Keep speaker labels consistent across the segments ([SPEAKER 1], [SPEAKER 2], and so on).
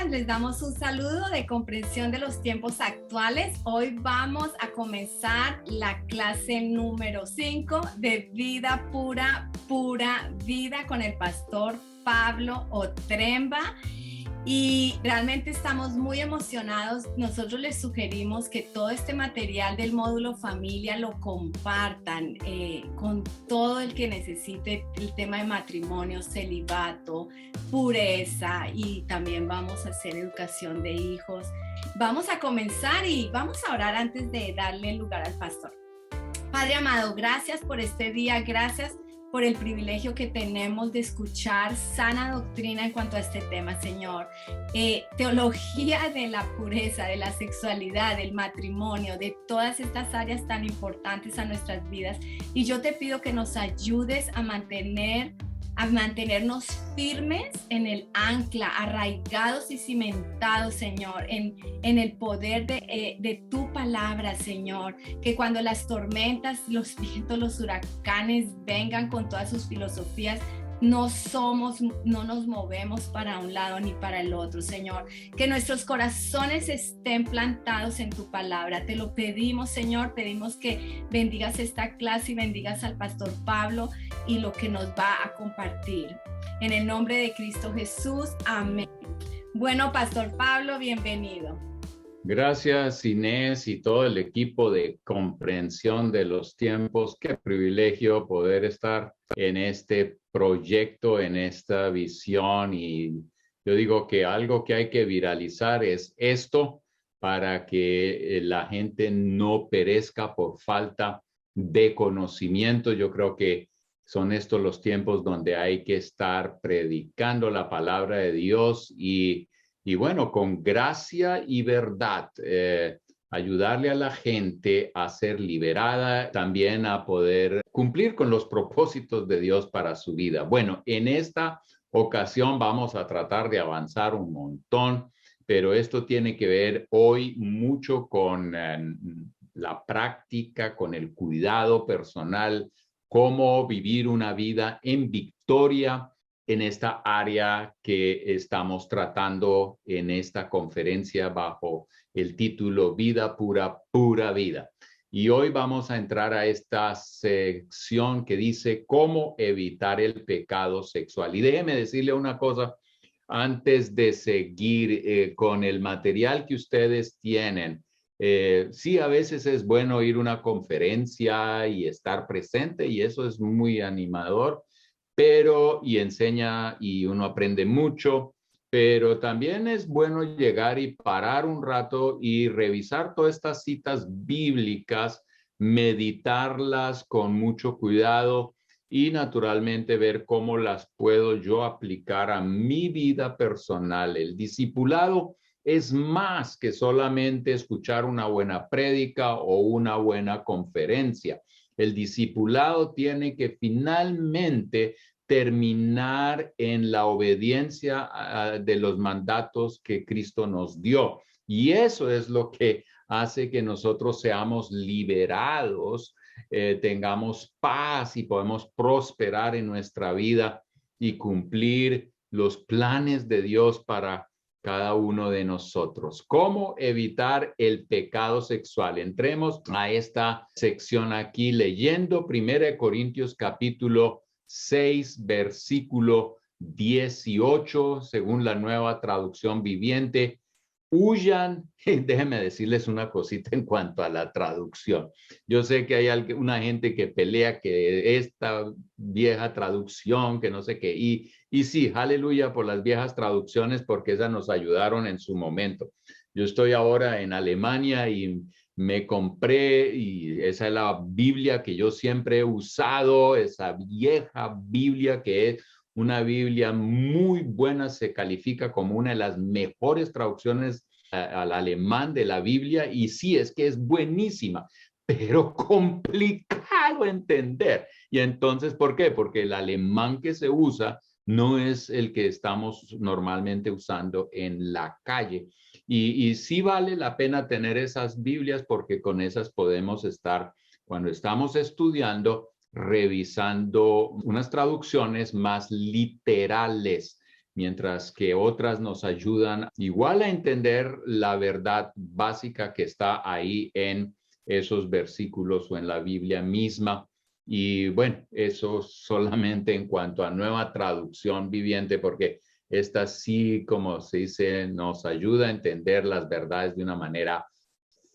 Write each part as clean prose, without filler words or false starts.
[SPEAKER 1] días, les damos un saludo de comprensión de los tiempos actuales. Hoy vamos a comenzar la clase número 5 de Vida Pura, Pura Vida con el pastor Pablo Otremba. Y realmente estamos muy emocionados. Nosotros les sugerimos que todo este material del módulo familia lo compartan con todo el que necesite el tema de matrimonio, celibato, pureza, y también vamos a hacer educación de hijos. Vamos a comenzar y vamos a orar antes de darle lugar al pastor. Padre amado, gracias por este día, gracias por el privilegio que tenemos de escuchar sana doctrina en cuanto a este tema, Señor. Teología de la pureza, de la sexualidad, del matrimonio, de todas estas áreas tan importantes a nuestras vidas. Y yo te pido que nos ayudes a mantenernos firmes en el ancla, arraigados y cimentados, Señor, en el poder de tu palabra, Señor. Que cuando las tormentas, los vientos, los huracanes vengan con todas sus filosofías, no nos movemos para un lado ni para el otro, Señor. Que nuestros corazones estén plantados en tu palabra. Te lo pedimos, Señor. Pedimos que bendigas esta clase y bendigas al pastor Pablo y lo que nos va a compartir. En el nombre de Cristo Jesús, amén. Bueno, pastor Pablo, bienvenido.
[SPEAKER 2] Gracias, Inés, y todo el equipo de comprensión de los tiempos. Qué privilegio poder estar en este proyecto, en esta visión. Y yo digo que algo que hay que viralizar es esto para que la gente no perezca por falta de conocimiento. Yo creo que son estos los tiempos donde hay que estar predicando la palabra de Dios y bueno, con gracia y verdad, ayudarle a la gente a ser liberada, también a poder cumplir con los propósitos de Dios para su vida. Bueno, en esta ocasión vamos a tratar de avanzar un montón, pero esto tiene que ver hoy mucho con la práctica, con el cuidado personal, cómo vivir una vida en victoria en esta área que estamos tratando en esta conferencia bajo el título Vida Pura, Pura Vida. Y hoy vamos a entrar a esta sección que dice cómo evitar el pecado sexual. Y déjeme decirle una cosa antes de seguir con el material que ustedes tienen. Sí, a veces es bueno ir a una conferencia y estar presente, y eso es muy animador, y enseña y uno aprende mucho, pero también es bueno llegar y parar un rato y revisar todas estas citas bíblicas, meditarlas con mucho cuidado y naturalmente ver cómo las puedo yo aplicar a mi vida personal. El discipulado es más que solamente escuchar una buena prédica o una buena conferencia. El discipulado tiene que finalmente terminar en la obediencia de los mandatos que Cristo nos dio. Y eso es lo que hace que nosotros seamos liberados, tengamos paz y podemos prosperar en nuestra vida y cumplir los planes de Dios para cada uno de nosotros. ¿Cómo evitar el pecado sexual? Entremos a esta sección aquí leyendo 1 Corintios capítulo 6, versículo 18, según la Nueva Traducción Viviente. Huyan, déjenme decirles una cosita en cuanto a la traducción. Yo sé que hay una gente que pelea que esta vieja traducción, que no sé qué, y sí, aleluya por las viejas traducciones, porque esas nos ayudaron en su momento. Yo estoy ahora en Alemania y me compré, y esa es la Biblia que yo siempre he usado, esa vieja Biblia que es una Biblia muy buena, se califica como una de las mejores traducciones al alemán de la Biblia, y sí, es que es buenísima, pero complicado entender. Y entonces, ¿por qué? Porque el alemán que se usa no es el que estamos normalmente usando en la calle. Y sí vale la pena tener esas Biblias, porque con esas podemos estar, cuando estamos estudiando, revisando unas traducciones más literales. mientras que otras nos ayudan igual a entender la verdad básica que está ahí en esos versículos o en la Biblia misma. Y bueno, eso solamente en cuanto a Nueva Traducción Viviente, porque esta sí, como se dice, nos ayuda a entender las verdades de una manera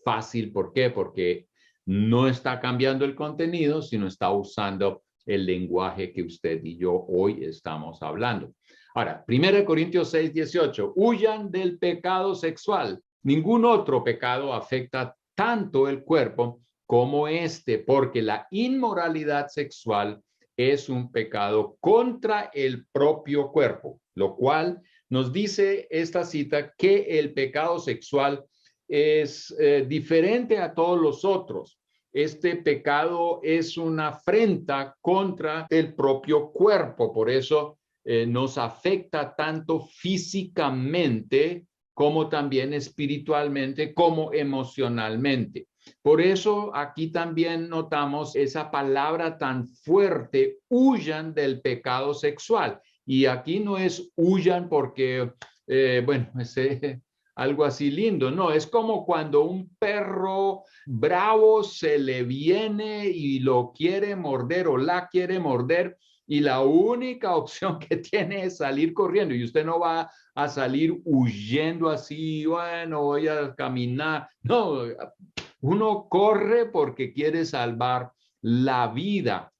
[SPEAKER 2] fácil. ¿Por qué? Porque no está cambiando el contenido, sino está usando el lenguaje que usted y yo hoy estamos hablando. Ahora, 1 Corintios 6:18, huyan del pecado sexual. Ningún otro pecado afecta tanto el cuerpo como este, porque la inmoralidad sexual es un pecado contra el propio cuerpo, lo cual nos dice esta cita que el pecado sexual es diferente a todos los otros. Este pecado es una afrenta contra el propio cuerpo, por eso nos afecta tanto físicamente como también espiritualmente, como emocionalmente. Por eso aquí también notamos esa palabra tan fuerte, huyan del pecado sexual. Y aquí no es huyan porque, bueno, algo así lindo, no, es como cuando un perro bravo se le viene y lo quiere morder o la quiere morder y la única opción que tiene es salir corriendo y usted no va a salir huyendo así, bueno, voy a caminar, no, uno corre porque quiere salvar la vida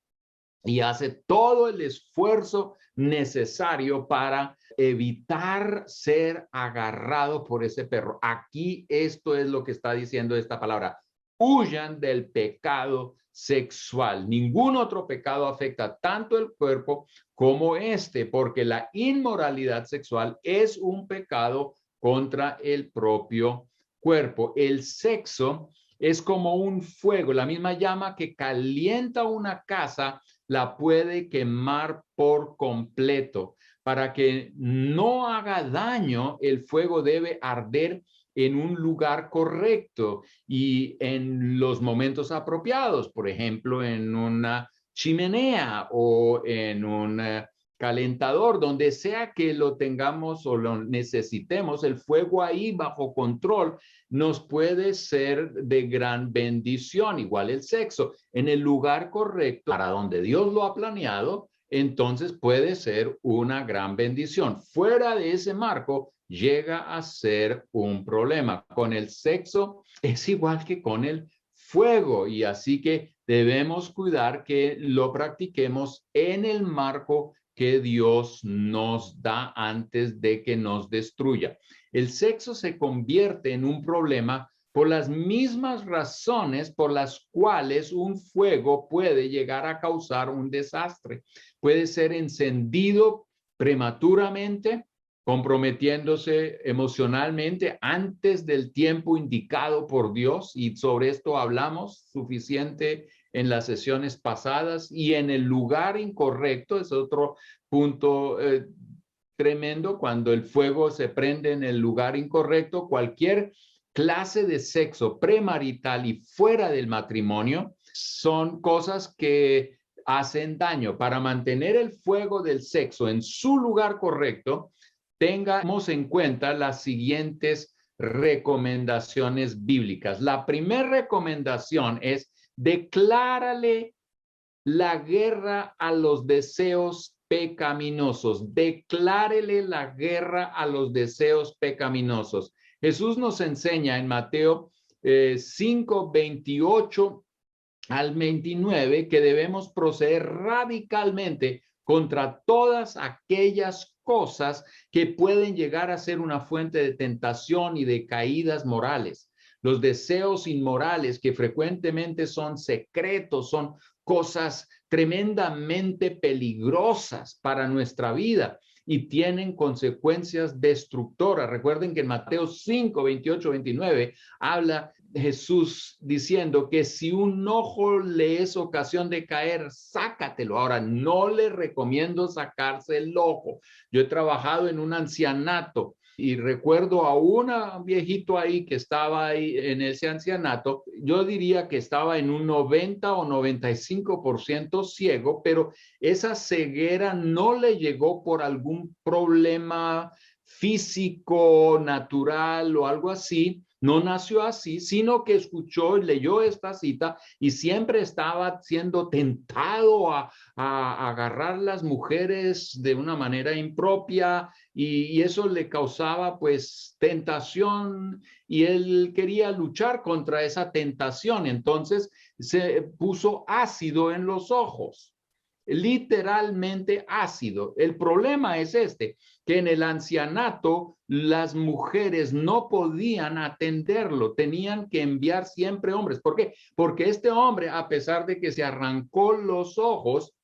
[SPEAKER 2] y hace todo el esfuerzo necesario para evitar ser agarrado por ese perro. Aquí esto es lo que está diciendo esta palabra. Huyan del pecado sexual. Ningún otro pecado afecta tanto el cuerpo como este, porque la inmoralidad sexual es un pecado contra el propio cuerpo. El sexo es como un fuego, la misma llama que calienta una casa la puede quemar por completo. Para que no haga daño, el fuego debe arder en un lugar correcto y en los momentos apropiados, por ejemplo, en una chimenea o en un calentador, donde sea que lo tengamos o lo necesitemos, el fuego ahí bajo control nos puede ser de gran bendición. Igual el sexo, en el lugar correcto, para donde Dios lo ha planeado, entonces puede ser una gran bendición. Fuera de ese marco, llega a ser un problema. Con el sexo es igual que con el fuego y así que debemos cuidar que lo practiquemos en el marco que Dios nos da antes de que nos destruya. El sexo se convierte en un problema por las mismas razones por las cuales un fuego puede llegar a causar un desastre. Puede ser encendido prematuramente, comprometiéndose emocionalmente antes del tiempo indicado por Dios, y sobre esto hablamos suficiente en las sesiones pasadas, y en el lugar incorrecto, es otro punto tremendo, cuando el fuego se prende en el lugar incorrecto. Cualquier clase de sexo premarital y fuera del matrimonio son cosas que hacen daño. Para mantener el fuego del sexo en su lugar correcto, tengamos en cuenta las siguientes recomendaciones bíblicas. La primera recomendación es: declárale la guerra a los deseos pecaminosos. Declárele la guerra a los deseos pecaminosos. Jesús nos enseña en Mateo 5, 28 al 29 que debemos proceder radicalmente contra todas aquellas cosas que pueden llegar a ser una fuente de tentación y de caídas morales. Los deseos inmorales, que frecuentemente son secretos, son cosas tremendamente peligrosas para nuestra vida y tienen consecuencias destructoras. Recuerden que en Mateo 5, 28, 29 habla Jesús diciendo que si un ojo le es ocasión de caer, sácatelo. Ahora, no le recomiendo sacarse el ojo. Yo he trabajado en un ancianato Y recuerdo a un viejito ahí que estaba ahí en ese ancianato, yo diría que estaba en un 90 o 95% ciego, pero esa ceguera no le llegó por algún problema físico, natural o algo así. No nació así, sino que escuchó y leyó esta cita y siempre estaba siendo tentado a agarrar las mujeres de una manera impropia y eso le causaba pues tentación y él quería luchar contra esa tentación. Entonces se puso ácido en los ojos. Literalmente ácido. El problema es este, que en el ancianato las mujeres no podían atenderlo, tenían que enviar siempre hombres. ¿Por qué? Porque este hombre, a pesar de que se arrancó los ojos,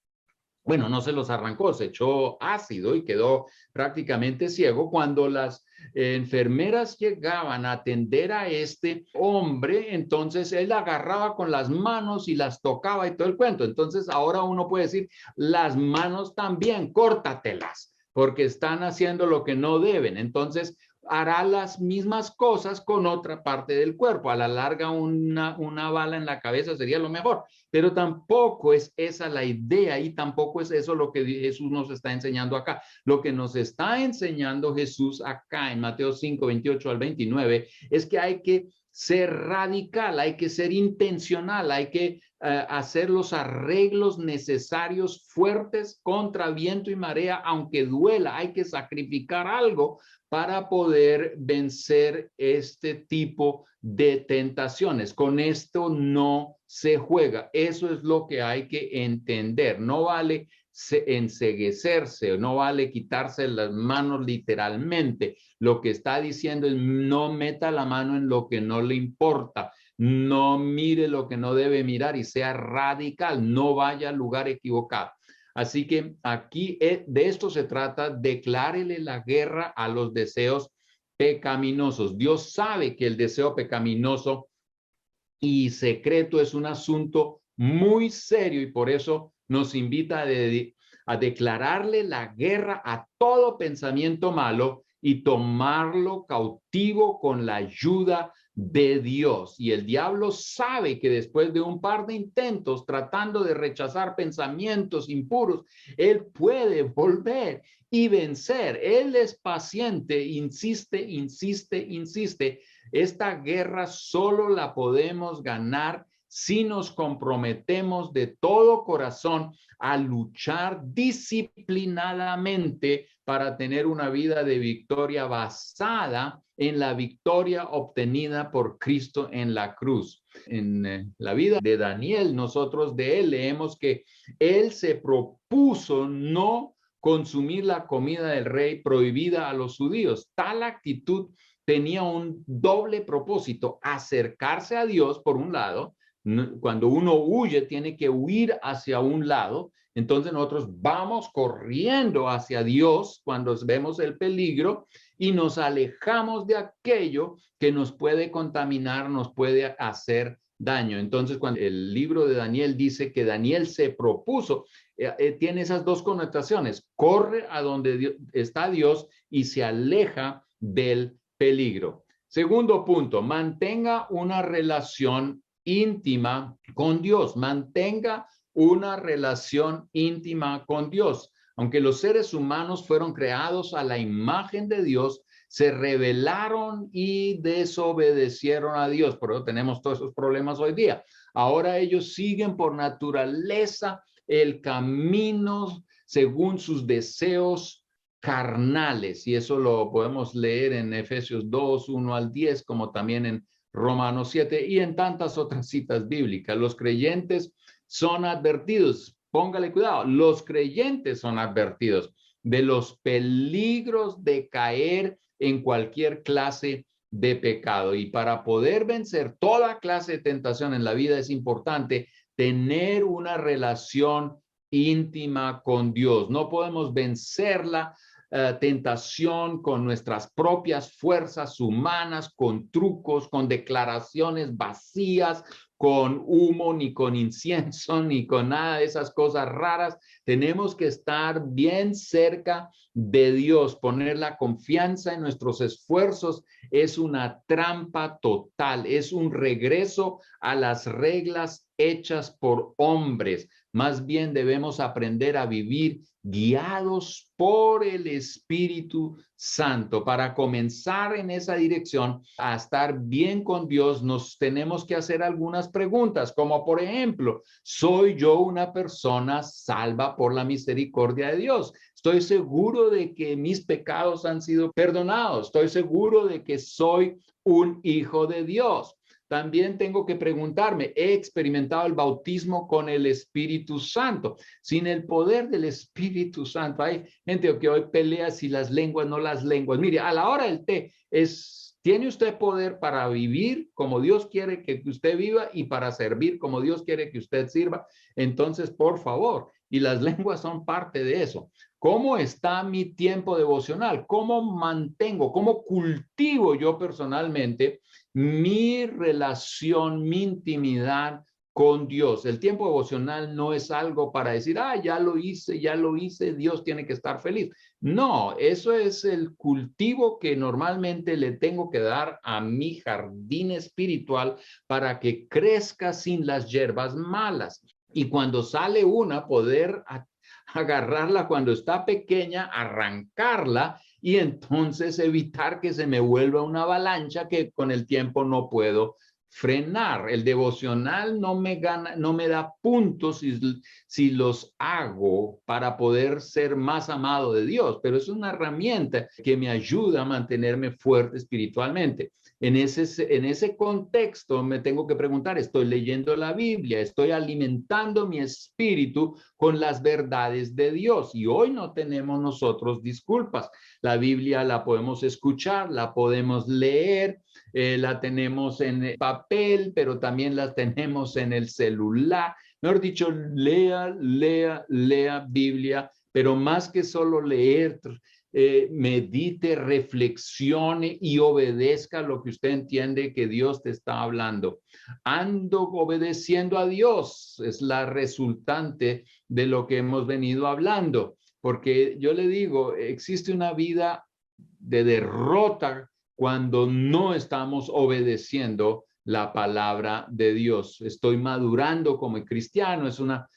[SPEAKER 2] bueno, no se los arrancó, se echó ácido y quedó prácticamente ciego. Cuando las enfermeras llegaban a atender a este hombre, entonces él agarraba con las manos y las tocaba y todo el cuento. Entonces ahora uno puede decir, las manos también, córtatelas, porque están haciendo lo que no deben. Entonces hará las mismas cosas con otra parte del cuerpo. A la larga, una bala en la cabeza sería lo mejor, pero tampoco es esa la idea y tampoco es eso lo que Jesús nos está enseñando acá. Lo que nos está enseñando Jesús acá en Mateo 5, 28 al 29 es que hay que ser radical, hay que ser intencional, hay que hacer los arreglos necesarios fuertes contra viento y marea, aunque duela, hay que sacrificar algo para poder vencer este tipo de tentaciones. Con esto no se juega. Eso es lo que hay que entender. No vale enceguecerse, no vale quitarse las manos literalmente. Lo que está diciendo es no meta la mano en lo que no le importa. No mire lo que no debe mirar y sea radical. No vaya al lugar equivocado. Así que aquí de esto se trata, declárele la guerra a los deseos pecaminosos. Dios sabe que el deseo pecaminoso y secreto es un asunto muy serio y por eso nos invita a declararle la guerra a todo pensamiento malo y tomarlo cautivo con la ayuda de Dios. Y el diablo sabe que después de un par de intentos tratando de rechazar pensamientos impuros, él puede volver y vencer. Él es paciente, insiste, insiste, insiste. Esta guerra solo la podemos ganar si nos comprometemos de todo corazón a luchar disciplinadamente para tener una vida de victoria basada en la victoria obtenida por Cristo en la cruz. En la vida de Daniel, nosotros de él leemos que él se propuso no consumir la comida del rey prohibida a los judíos. Tal actitud tenía un doble propósito: acercarse a Dios por un lado. Cuando uno huye, tiene que huir hacia un lado. Entonces nosotros vamos corriendo hacia Dios cuando vemos el peligro y nos alejamos de aquello que nos puede contaminar, nos puede hacer daño. Entonces, cuando el libro de Daniel dice que Daniel se propuso, tiene esas dos connotaciones: corre a donde está Dios y se aleja del peligro. Segundo punto, mantenga una relación íntima con Dios. Mantenga una relación íntima con Dios. Aunque los seres humanos fueron creados a la imagen de Dios, se rebelaron y desobedecieron a Dios. Por eso tenemos todos esos problemas hoy día. Ahora ellos siguen por naturaleza el camino según sus deseos carnales, y eso lo podemos leer en Efesios 2, 1 al 10, como también en Romanos 7 y en tantas otras citas bíblicas. Los creyentes son advertidos, póngale cuidado, los creyentes son advertidos de los peligros de caer en cualquier clase de pecado. Y para poder vencer toda clase de tentación en la vida es importante tener una relación íntima con Dios. No podemos vencerla tentación con nuestras propias fuerzas humanas, con trucos, con declaraciones vacías, con humo, ni con incienso, ni con nada de esas cosas raras. Tenemos que estar bien cerca de Dios. Poner la confianza en nuestros esfuerzos es una trampa total, es un regreso a las reglas hechas por hombres. Más bien debemos aprender a vivir guiados por el Espíritu Santo. Para comenzar en esa dirección, a estar bien con Dios, nos tenemos que hacer algunas preguntas, como por ejemplo, ¿soy yo una persona salva por la misericordia de Dios? ¿Estoy seguro de que mis pecados han sido perdonados? ¿Estoy seguro de que soy un hijo de Dios? También tengo que preguntarme, ¿he experimentado el bautismo con el Espíritu Santo? Sin el poder del Espíritu Santo, hay gente que hoy pelea si las lenguas, no las lenguas. Mire, a la hora del té ¿tiene usted poder para vivir como Dios quiere que usted viva y para servir como Dios quiere que usted sirva? Entonces, por favor, y las lenguas son parte de eso. ¿Cómo está mi tiempo devocional? ¿Cómo mantengo, cómo cultivo yo personalmente mi relación, mi intimidad con Dios? El tiempo devocional no es algo para decir, ya lo hice, Dios tiene que estar feliz. No, eso es el cultivo que normalmente le tengo que dar a mi jardín espiritual para que crezca sin las hierbas malas. Y cuando sale una, poder agarrarla cuando está pequeña, arrancarla y entonces evitar que se me vuelva una avalancha que con el tiempo no puedo frenar. El devocional no me da puntos si los hago para poder ser más amado de Dios, pero es una herramienta que me ayuda a mantenerme fuerte espiritualmente. En ese contexto me tengo que preguntar, ¿estoy leyendo la Biblia? ¿Estoy alimentando mi espíritu con las verdades de Dios? Y hoy no tenemos nosotros disculpas. La Biblia la podemos escuchar, la podemos leer, la tenemos en papel, pero también la tenemos en el celular. Mejor dicho, lea Biblia, pero más que solo leer, medite, reflexione y obedezca lo que usted entiende que Dios te está hablando. Ando obedeciendo a Dios, es la resultante de lo que hemos venido hablando, porque yo le digo, existe una vida de derrota cuando no estamos obedeciendo la palabra de Dios. Estoy madurando como cristiano, es una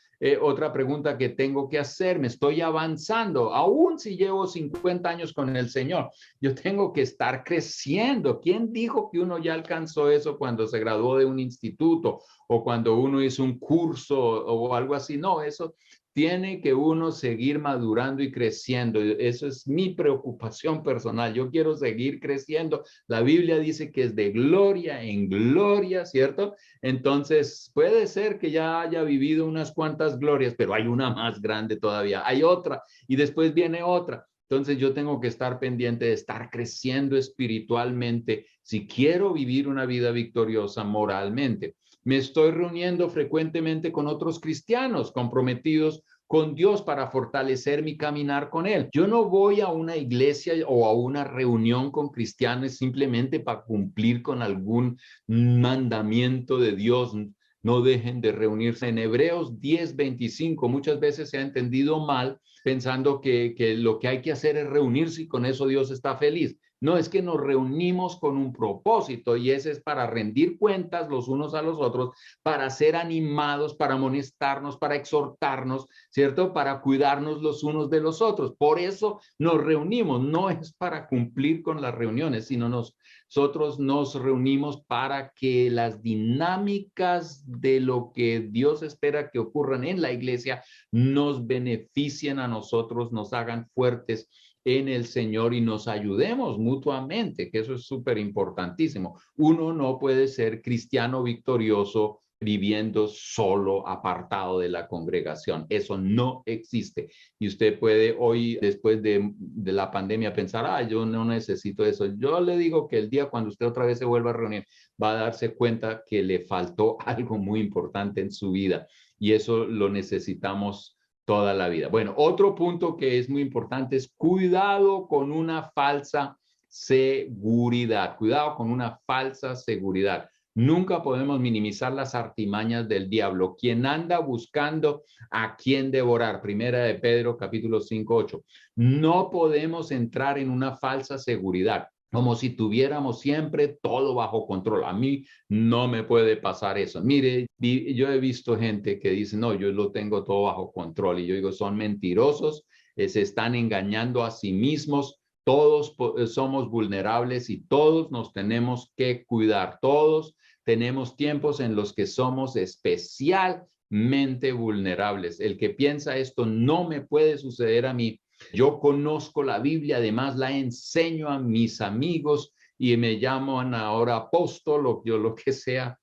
[SPEAKER 2] otra pregunta que tengo que hacer. Me estoy avanzando, aún si llevo 50 años con el Señor. Yo tengo que estar creciendo. ¿Quién dijo que uno ya alcanzó eso cuando se graduó de un instituto o cuando uno hizo un curso o algo así? No, eso tiene que uno seguir madurando y creciendo. Eso es mi preocupación personal. Yo quiero seguir creciendo. La Biblia dice que es de gloria en gloria, ¿cierto? Entonces, puede ser que ya haya vivido unas cuantas glorias, pero hay una más grande todavía. Hay otra y después viene otra. Entonces, yo tengo que estar pendiente de estar creciendo espiritualmente si quiero vivir una vida victoriosa moralmente. Me estoy reuniendo frecuentemente con otros cristianos comprometidos con Dios para fortalecer mi caminar con Él. Yo no voy a una iglesia o a una reunión con cristianos simplemente para cumplir con algún mandamiento de Dios. No dejen de reunirse. En Hebreos 10:25 muchas veces se ha entendido mal pensando que lo que hay que hacer es reunirse y con eso Dios está feliz. No, es que nos reunimos con un propósito y ese es para rendir cuentas los unos a los otros, para ser animados, para amonestarnos, para exhortarnos, ¿cierto? Para cuidarnos los unos de los otros. Por eso nos reunimos, no es para cumplir con las reuniones, sino nosotros nos reunimos para que las dinámicas de lo que Dios espera que ocurran en la iglesia nos beneficien a nosotros, nos hagan fuertes en el Señor y nos ayudemos mutuamente, que eso es súper importantísimo. Uno no puede ser cristiano victorioso viviendo solo, apartado de la congregación. Eso no existe. Y usted puede hoy, después de la pandemia, pensar, yo no necesito eso. Yo le digo que el día cuando usted otra vez se vuelva a reunir, va a darse cuenta que le faltó algo muy importante en su vida. Y eso lo necesitamos toda la vida. Bueno, otro punto que es muy importante es cuidado con una falsa seguridad. Cuidado con una falsa seguridad. Nunca podemos minimizar las artimañas del diablo. Quien anda buscando a quien devorar. Primera de Pedro, capítulo 5:8. No podemos entrar en una falsa seguridad, como si tuviéramos siempre todo bajo control. A mí no me puede pasar eso. Mire, yo he visto gente que dice, no, yo lo tengo todo bajo control. Y yo digo, son mentirosos, se están engañando a sí mismos. Todos somos vulnerables y todos nos tenemos que cuidar. Todos tenemos tiempos en los que somos especialmente vulnerables. El que piensa esto no me puede suceder a mí. Yo conozco la Biblia, además la enseño a mis amigos y me llaman ahora apóstol o yo lo que sea.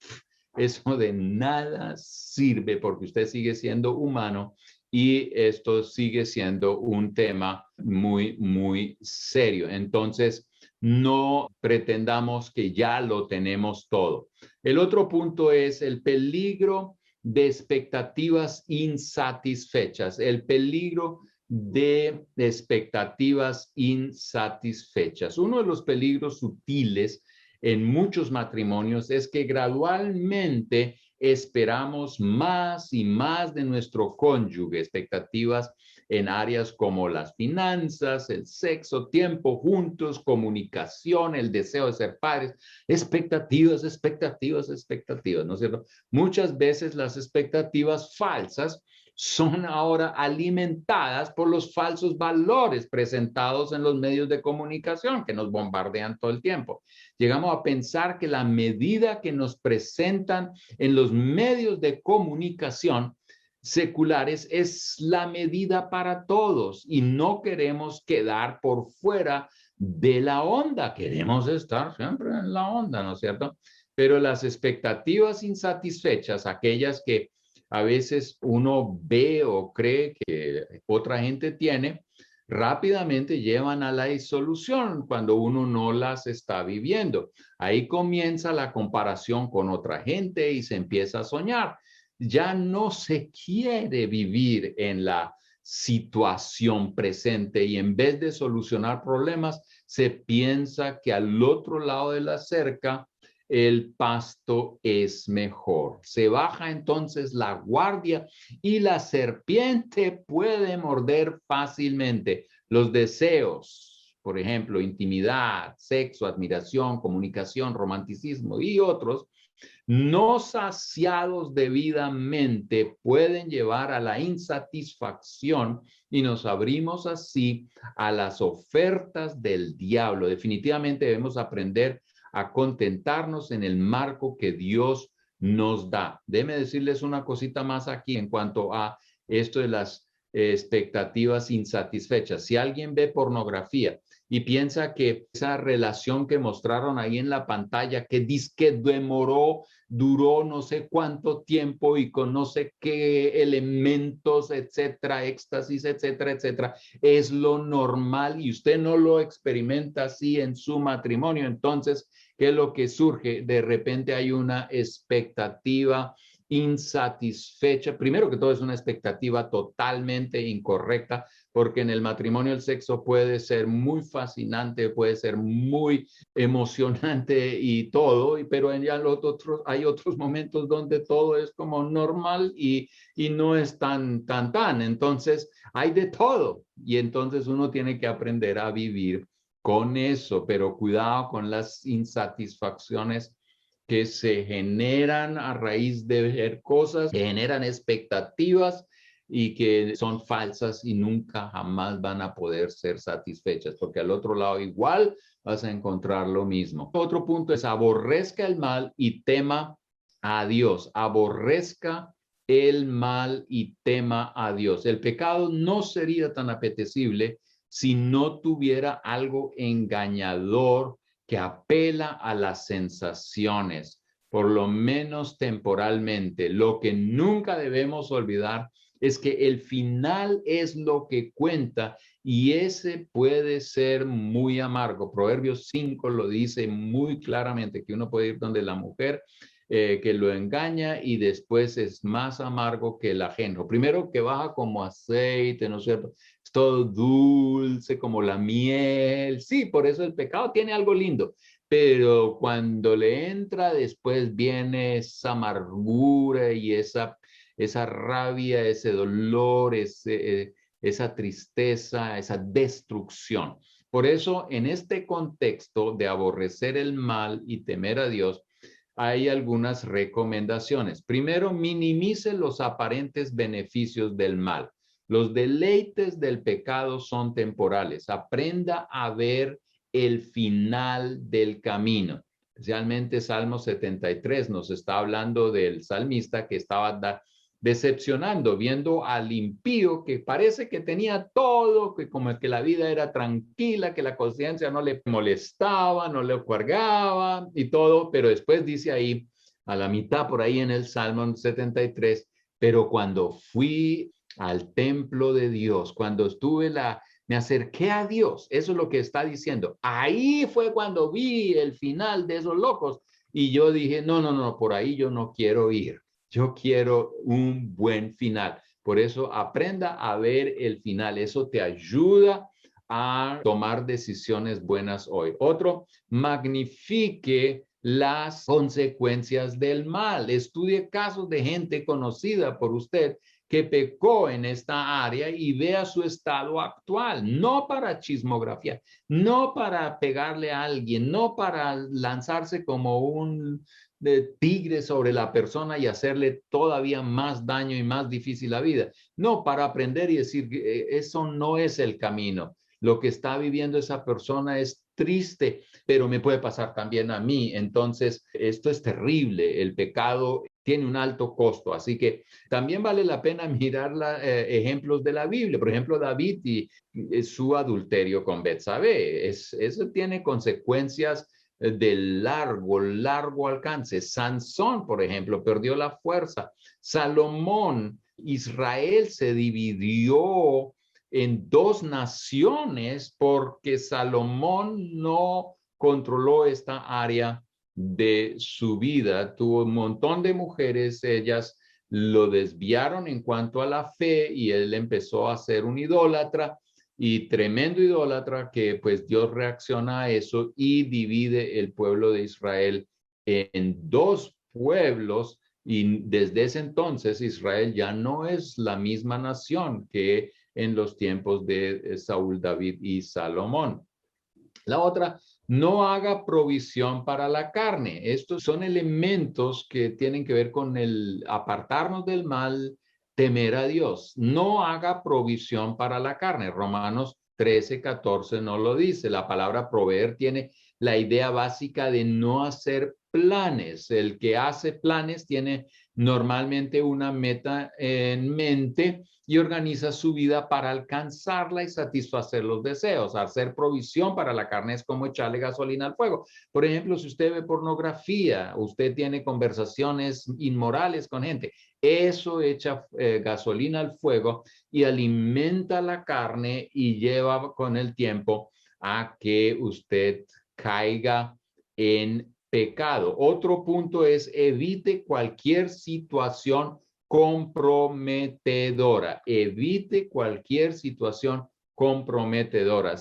[SPEAKER 2] Eso de nada sirve porque usted sigue siendo humano y esto sigue siendo un tema muy, muy serio. Entonces, no pretendamos que ya lo tenemos todo. El otro punto es el peligro de expectativas insatisfechas, el peligro de expectativas insatisfechas. Uno de los peligros sutiles en muchos matrimonios es que gradualmente esperamos más y más de nuestro cónyuge, expectativas en áreas como las finanzas, el sexo, tiempo juntos, comunicación, el deseo de ser padres, expectativas, expectativas, expectativas, ¿no es cierto? Muchas veces las expectativas falsas son ahora alimentadas por los falsos valores presentados en los medios de comunicación que nos bombardean todo el tiempo. Llegamos a pensar que la medida que nos presentan en los medios de comunicación seculares es la medida para todos y no queremos quedar por fuera de la onda, queremos estar siempre en la onda, ¿no es cierto? Pero las expectativas insatisfechas, aquellas que a veces uno ve o cree que otra gente tiene, rápidamente llevan a la disolución cuando uno no las está viviendo. Ahí comienza la comparación con otra gente y se empieza a soñar. Ya no se quiere vivir en la situación presente y en vez de solucionar problemas, se piensa que al otro lado de la cerca el pasto es mejor. Se baja entonces la guardia y la serpiente puede morder fácilmente. Los deseos, por ejemplo, intimidad, sexo, admiración, comunicación, romanticismo y otros, no saciados debidamente pueden llevar a la insatisfacción y nos abrimos así a las ofertas del diablo. Definitivamente debemos aprender a contentarnos en el marco que Dios nos da. Déjenme decirles una cosita más aquí en cuanto a esto de las expectativas insatisfechas. Si alguien ve pornografía y piensa que esa relación que mostraron ahí en la pantalla, que dizque duró no sé cuánto tiempo y con no sé qué elementos, etcétera, éxtasis, etcétera, etcétera, es lo normal y usted no lo experimenta así en su matrimonio, entonces, ¿qué es lo que surge? De repente hay una expectativa insatisfecha. Primero que todo es una expectativa totalmente incorrecta, porque en el matrimonio el sexo puede ser muy fascinante, puede ser muy emocionante y todo, pero hay otros momentos donde todo es como normal y no es tan. Entonces hay de todo y entonces uno tiene que aprender a vivir con eso, pero cuidado con las insatisfacciones que se generan a raíz de ver cosas, que generan expectativas y que son falsas y nunca jamás van a poder ser satisfechas, porque al otro lado igual vas a encontrar lo mismo. Otro punto es aborrezca el mal y tema a Dios. Aborrezca el mal y tema a Dios. El pecado no sería tan apetecible si no tuviera algo engañador que apela a las sensaciones, por lo menos temporalmente. Lo que nunca debemos olvidar es que el final es lo que cuenta y ese puede ser muy amargo. Proverbios 5 lo dice muy claramente, que uno puede ir donde la mujer que lo engaña y después es más amargo que el ajenjo. Primero que baja como aceite, ¿no es cierto? Es todo dulce como la miel. Sí, por eso el pecado tiene algo lindo, pero cuando le entra después viene esa amargura y esa rabia, ese dolor, esa tristeza, esa destrucción. Por eso, en este contexto de aborrecer el mal y temer a Dios, hay algunas recomendaciones. Primero, minimice los aparentes beneficios del mal. Los deleites del pecado son temporales. Aprenda a ver el final del camino. Especialmente Salmo 73 nos está hablando del salmista que estaba decepcionando, viendo al impío que parece que tenía todo, que como que la vida era tranquila, que la conciencia no le molestaba, no le cargaba y todo, pero después dice ahí, a la mitad por ahí en el Salmo 73, pero cuando fui al templo de Dios, cuando me acerqué a Dios, eso es lo que está diciendo. Ahí fue cuando vi el final de esos locos y yo dije, no, no, no, por ahí yo no quiero ir. Yo quiero un buen final. Por eso aprenda a ver el final. Eso te ayuda a tomar decisiones buenas hoy. Otro, magnifique las consecuencias del mal. Estudie casos de gente conocida por usted que pecó en esta área y vea su estado actual, no para chismografía, no para pegarle a alguien, no para lanzarse como un tigre sobre la persona y hacerle todavía más daño y más difícil la vida. No, para aprender y decir, eso no es el camino. Lo que está viviendo esa persona es triste, pero me puede pasar también a mí. Entonces, esto es terrible. El pecado tiene un alto costo. Así que también vale la pena mirar ejemplos de la Biblia. Por ejemplo, David y su adulterio con Betsabé. Eso tiene consecuencias de largo alcance. Sansón, por ejemplo, perdió la fuerza. Salomón, Israel se dividió en dos naciones porque Salomón no controló esta área de su vida. Tuvo un montón de mujeres, ellas lo desviaron en cuanto a la fe y él empezó a ser un idólatra y tremendo idólatra que pues Dios reacciona a eso y divide el pueblo de Israel en dos pueblos y desde ese entonces Israel ya no es la misma nación que en los tiempos de Saúl, David y Salomón. La otra, no haga provisión para la carne. Estos son elementos que tienen que ver con el apartarnos del mal, temer a Dios. No haga provisión para la carne. Romanos 13:14 no lo dice. La palabra proveer tiene la idea básica de no hacer planes. El que hace planes tiene normalmente una meta en mente y organiza su vida para alcanzarla y satisfacer los deseos. Hacer provisión para la carne es como echarle gasolina al fuego. Por ejemplo, si usted ve pornografía, usted tiene conversaciones inmorales con gente, eso echa gasolina al fuego y alimenta la carne y lleva con el tiempo a que usted caiga en pecado. Otro punto es evite cualquier situación comprometedora. Evite cualquier situación comprometedora.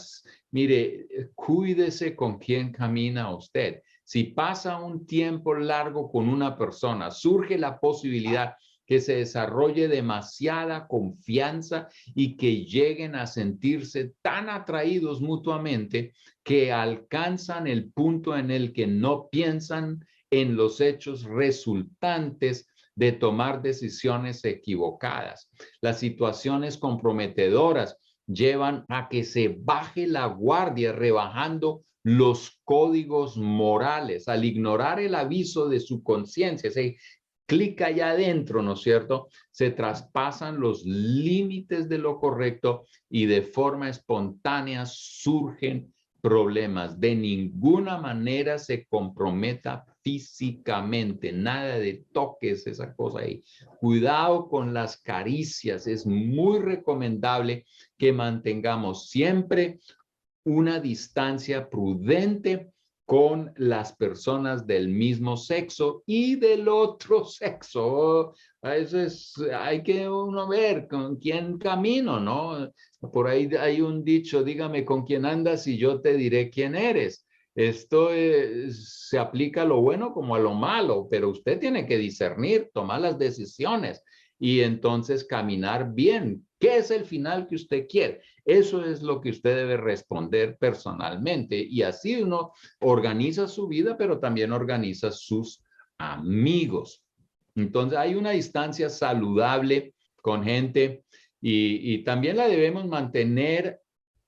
[SPEAKER 2] Mire, cuídese con quién camina usted. Si pasa un tiempo largo con una persona, surge la posibilidad que se desarrolle demasiada confianza y que lleguen a sentirse tan atraídos mutuamente que alcanzan el punto en el que no piensan en los hechos resultantes de tomar decisiones equivocadas. Las situaciones comprometedoras llevan a que se baje la guardia, rebajando los códigos morales, al ignorar el aviso de su conciencia, se clic allá adentro, ¿no es cierto? Se traspasan los límites de lo correcto y de forma espontánea surgen problemas. De ninguna manera se comprometa físicamente, nada de toques, esa cosa ahí. Cuidado con las caricias, es muy recomendable que mantengamos siempre una distancia prudente con las personas del mismo sexo y del otro sexo. Eso es, hay que uno ver con quién camino, ¿no? Por ahí hay un dicho, dígame con quién andas y yo te diré quién eres. Esto se aplica a lo bueno como a lo malo, pero usted tiene que discernir, tomar las decisiones y entonces caminar bien. ¿Qué es el final que usted quiere? Eso es lo que usted debe responder personalmente y así uno organiza su vida, pero también organiza sus amigos. Entonces hay una distancia saludable con gente y también la debemos mantener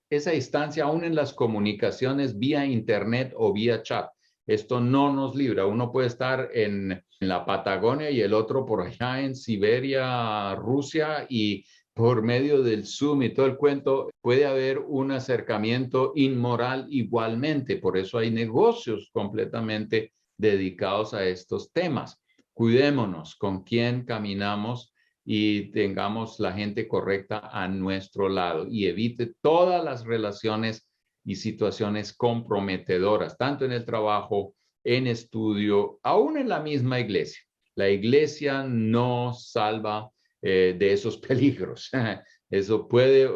[SPEAKER 2] esa distancia aún en las comunicaciones vía internet o vía chat. Esto no nos libra. Uno puede estar en la Patagonia y el otro por allá en Siberia, Rusia, y por medio del Zoom y todo el cuento puede haber un acercamiento inmoral igualmente. Por eso hay negocios completamente dedicados a estos temas. Cuidémonos con quién caminamos y tengamos la gente correcta a nuestro lado y evite todas las relaciones y situaciones comprometedoras, tanto en el trabajo, en estudio, aún en la misma iglesia. La iglesia no salva de esos peligros. Eso puede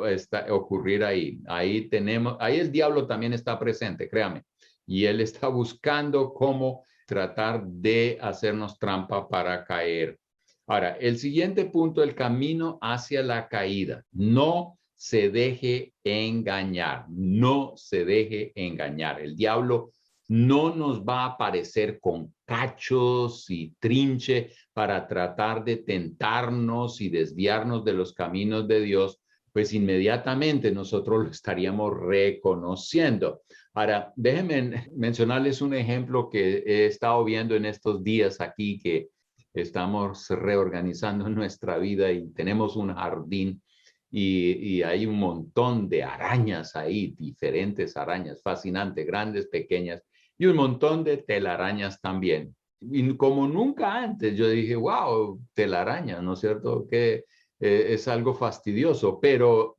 [SPEAKER 2] ocurrir ahí. Ahí el diablo también está presente, créame. Y él está buscando cómo tratar de hacernos trampa para caer. Ahora, el siguiente punto, el camino hacia la caída. No se deje engañar, no se deje engañar. El diablo no nos va a aparecer con cachos y trinche para tratar de tentarnos y desviarnos de los caminos de Dios, pues inmediatamente nosotros lo estaríamos reconociendo. Ahora, déjenme mencionarles un ejemplo que he estado viendo en estos días aquí, que estamos reorganizando nuestra vida y tenemos un jardín y hay un montón de arañas ahí, diferentes arañas, fascinantes, grandes, pequeñas, y un montón de telarañas también. Y como nunca antes, yo dije, wow, telarañas, ¿no es cierto? Que es algo fastidioso, pero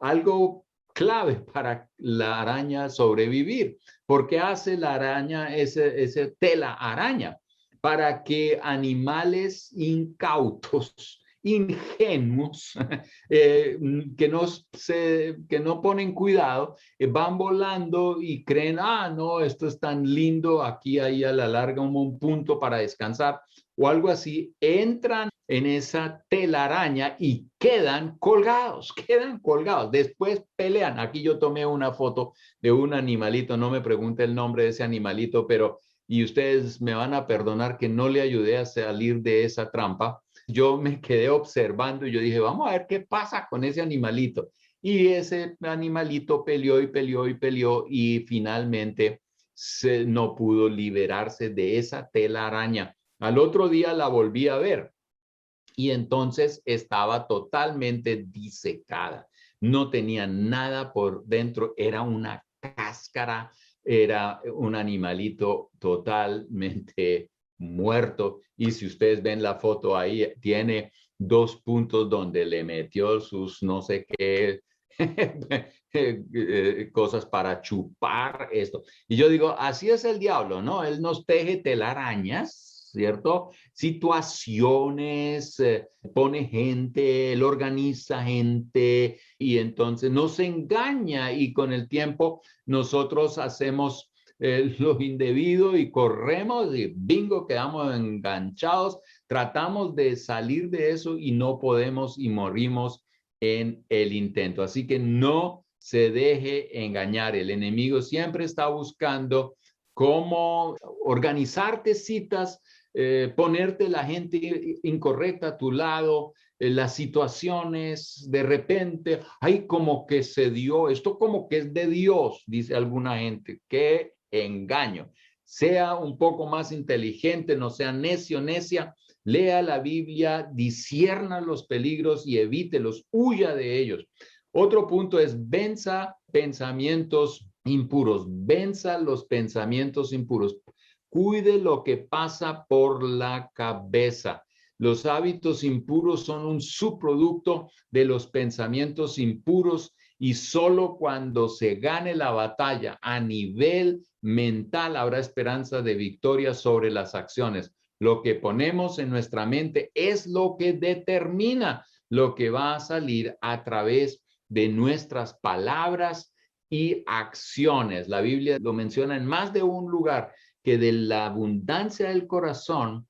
[SPEAKER 2] algo clave para la araña sobrevivir. ¿Por qué hace la araña ese tela araña? Para que animales incautos, ingenuos, que no ponen cuidado, van volando y creen, no, esto es tan lindo, aquí hay a la larga un punto para descansar o algo así, entran en esa telaraña y quedan colgados. Después pelean. Aquí yo tomé una foto de un animalito, no me pregunte el nombre de ese animalito, pero y ustedes me van a perdonar que no le ayudé a salir de esa trampa. Yo me quedé observando y yo dije, vamos a ver qué pasa con ese animalito. Y ese animalito peleó y peleó y peleó y finalmente no pudo liberarse de esa telaraña. Al otro día la volví a ver y entonces estaba totalmente disecada. No tenía nada por dentro, era una cáscara, era un animalito totalmente muerto. Y si ustedes ven la foto ahí, tiene 2 puntos donde le metió sus no sé qué cosas para chupar esto. Y yo digo, así es el diablo, ¿no? Él nos teje telarañas, ¿cierto? Situaciones, pone gente, él organiza gente y entonces nos engaña y con el tiempo nosotros hacemos lo indebido y corremos y bingo, quedamos enganchados, tratamos de salir de eso y no podemos y morimos en el intento. Así que no se deje engañar. El enemigo siempre está buscando cómo organizarte citas, ponerte la gente incorrecta a tu lado, las situaciones, de repente, ay, como que se dio, esto como que es de Dios, dice alguna gente. ¡Qué engaño! Sea un poco más inteligente, no sea necio, necia, lea la Biblia, discierna los peligros y evítelos, huya de ellos. Otro punto es venza pensamientos impuros, venza los pensamientos impuros. Cuide lo que pasa por la cabeza. Los hábitos impuros son un subproducto de los pensamientos impuros y solo cuando se gane la batalla a nivel mental habrá esperanza de victoria sobre las acciones. Lo que ponemos en nuestra mente es lo que determina lo que va a salir a través de nuestras palabras y acciones. La Biblia lo menciona en más de un lugar, que de la abundancia del corazón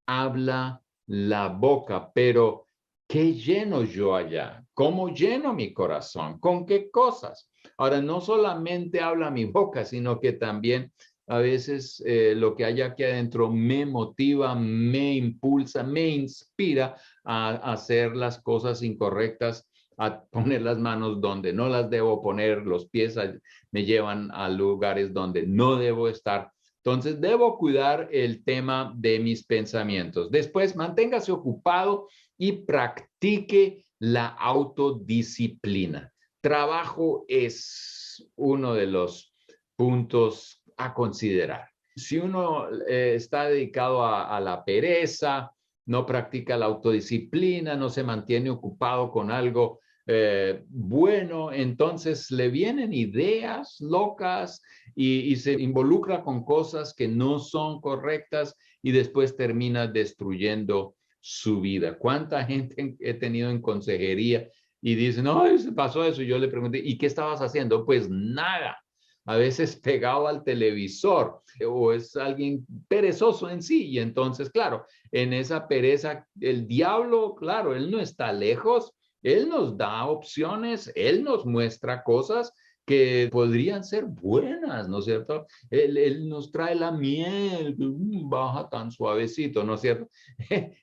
[SPEAKER 2] habla la boca, pero ¿qué lleno yo allá? ¿Cómo lleno mi corazón? ¿Con qué cosas? Ahora, no solamente habla mi boca, sino que también a veces lo que hay aquí adentro me motiva, me impulsa, me inspira a hacer las cosas incorrectas, a poner las manos donde no las debo poner, los pies me llevan a lugares donde no debo estar. Entonces, debo cuidar el tema de mis pensamientos. Después, manténgase ocupado y practique la autodisciplina. Trabajo es uno de los puntos a considerar. Si uno está dedicado a la pereza, no practica la autodisciplina, no se mantiene ocupado con algo bueno, entonces le vienen ideas locas y se involucra con cosas que no son correctas y después termina destruyendo su vida. ¿Cuánta gente he tenido en consejería y dicen, no, se pasó eso? Y yo le pregunté, ¿y qué estabas haciendo? Pues nada. A veces pegado al televisor o es alguien perezoso en sí. Y entonces, claro, en esa pereza, el diablo, claro, él no está lejos. Él nos da opciones, Él nos muestra cosas que podrían ser buenas, ¿no es cierto? Él nos trae la miel, baja tan suavecito, ¿no es cierto?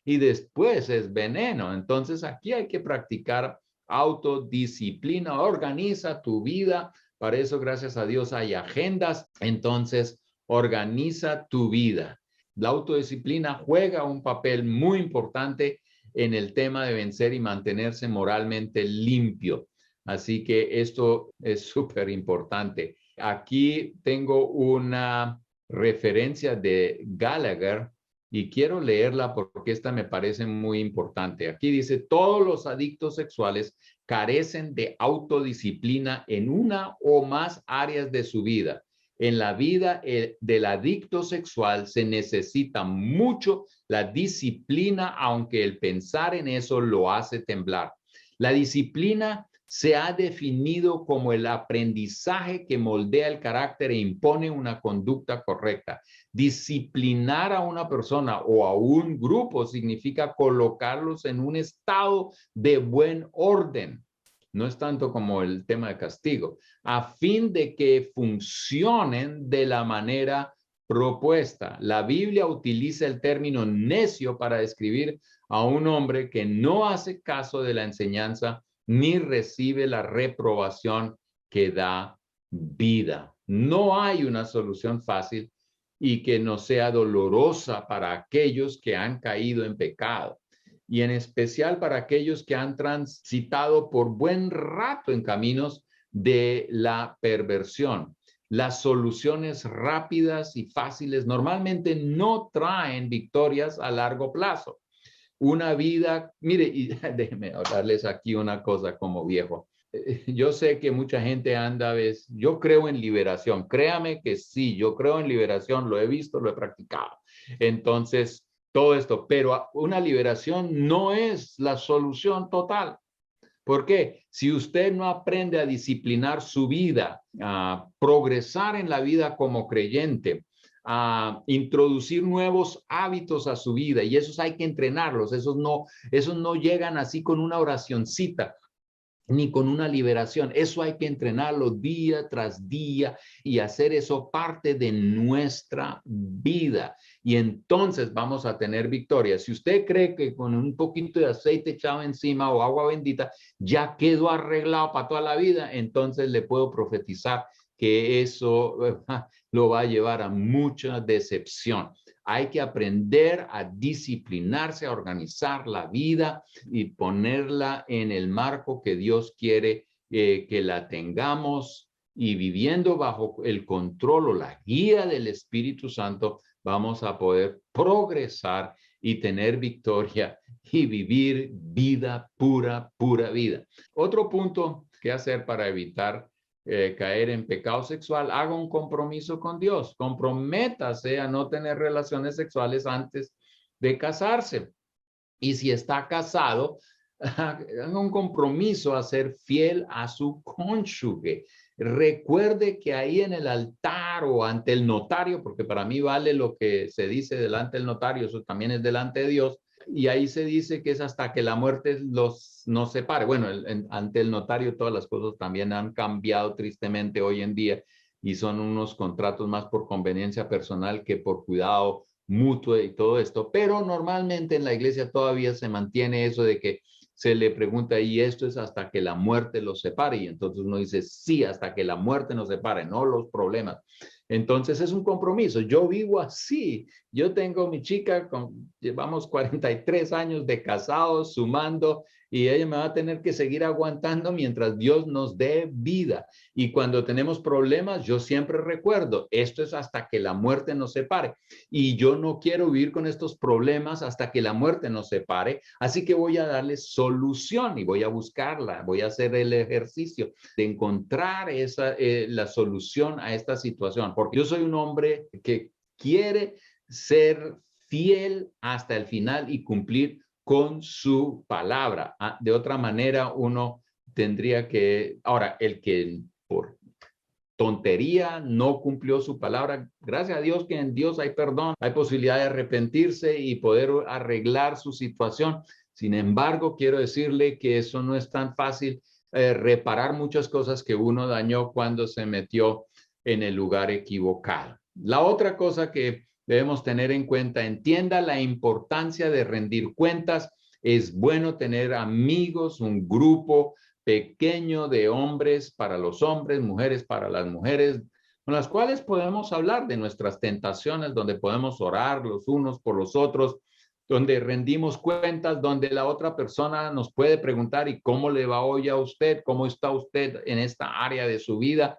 [SPEAKER 2] Y después es veneno. Entonces aquí hay que practicar autodisciplina, organiza tu vida. Para eso, gracias a Dios, hay agendas. Entonces, organiza tu vida. La autodisciplina juega un papel muy importante en el tema de vencer y mantenerse moralmente limpio. Así que esto es súper importante. Aquí tengo una referencia de Gallagher y quiero leerla porque esta me parece muy importante. Aquí dice, todos los adictos sexuales carecen de autodisciplina en una o más áreas de su vida. En la vida del adicto sexual se necesita mucho la disciplina, aunque el pensar en eso lo hace temblar. La disciplina se ha definido como el aprendizaje que moldea el carácter e impone una conducta correcta. Disciplinar a una persona o a un grupo significa colocarlos en un estado de buen orden. No es tanto como el tema de castigo, a fin de que funcionen de la manera propuesta. La Biblia utiliza el término necio para describir a un hombre que no hace caso de la enseñanza ni recibe la reprobación que da vida. No hay una solución fácil y que no sea dolorosa para aquellos que han caído en pecado, y en especial para aquellos que han transitado por buen rato en caminos de la perversión. Las soluciones rápidas y fáciles normalmente no traen victorias a largo plazo. Una vida, mire, y déjenme darles aquí una cosa como viejo. Yo sé que mucha gente anda, yo creo en liberación, créame que sí, yo creo en liberación, lo he visto, lo he practicado. Entonces, todo esto, pero una liberación no es la solución total. ¿Por qué? Si usted no aprende a disciplinar su vida, a progresar en la vida como creyente, a introducir nuevos hábitos a su vida, y esos hay que entrenarlos, esos no llegan así con una oracioncita ni con una liberación. Eso hay que entrenarlo día tras día y hacer eso parte de nuestra vida. Y entonces vamos a tener victoria. Si usted cree que con un poquito de aceite echado encima o agua bendita ya quedó arreglado para toda la vida, entonces le puedo profetizar que eso lo va a llevar a mucha decepción. Hay que aprender a disciplinarse, a organizar la vida y ponerla en el marco que Dios quiere que la tengamos, y viviendo bajo el control o la guía del Espíritu Santo, vamos a poder progresar y tener victoria y vivir vida pura, pura vida. Otro punto qué hacer para evitar caer en pecado sexual, haga un compromiso con Dios. Comprométase a no tener relaciones sexuales antes de casarse. Y si está casado, haga un compromiso a ser fiel a su cónyuge. Recuerde que ahí en el altar o ante el notario, porque para mí vale lo que se dice delante del notario, eso también es delante de Dios, y ahí se dice que es hasta que la muerte nos separe. Bueno, ante el notario todas las cosas también han cambiado tristemente hoy en día y son unos contratos más por conveniencia personal que por cuidado mutuo y todo esto, pero normalmente en la iglesia todavía se mantiene eso de que se le pregunta, y esto es hasta que la muerte los separe, y entonces uno dice, sí, hasta que la muerte nos separe, no los problemas. Entonces es un compromiso. Yo vivo así. Yo tengo mi chica, llevamos 43 años de casados, sumando, y ella me va a tener que seguir aguantando mientras Dios nos dé vida. Y cuando tenemos problemas, yo siempre recuerdo, esto es hasta que la muerte nos separe. Y yo no quiero vivir con estos problemas hasta que la muerte nos separe. Así que voy a darle solución y voy a buscarla. Voy a hacer el ejercicio de encontrar la solución a esta situación. Porque yo soy un hombre que quiere ser fiel hasta el final y cumplir con su palabra. De otra manera, uno tendría que, ahora, el que por tontería no cumplió su palabra, gracias a Dios que en Dios hay perdón, hay posibilidad de arrepentirse y poder arreglar su situación. Sin embargo, quiero decirle que eso no es tan fácil, reparar muchas cosas que uno dañó cuando se metió en el lugar equivocado. La otra cosa que debemos tener en cuenta, entienda la importancia de rendir cuentas. Es bueno tener amigos, un grupo pequeño de hombres para los hombres, mujeres para las mujeres, con las cuales podemos hablar de nuestras tentaciones, donde podemos orar los unos por los otros, donde rendimos cuentas, donde la otra persona nos puede preguntar, ¿y cómo le va hoy a usted? ¿Cómo está usted en esta área de su vida?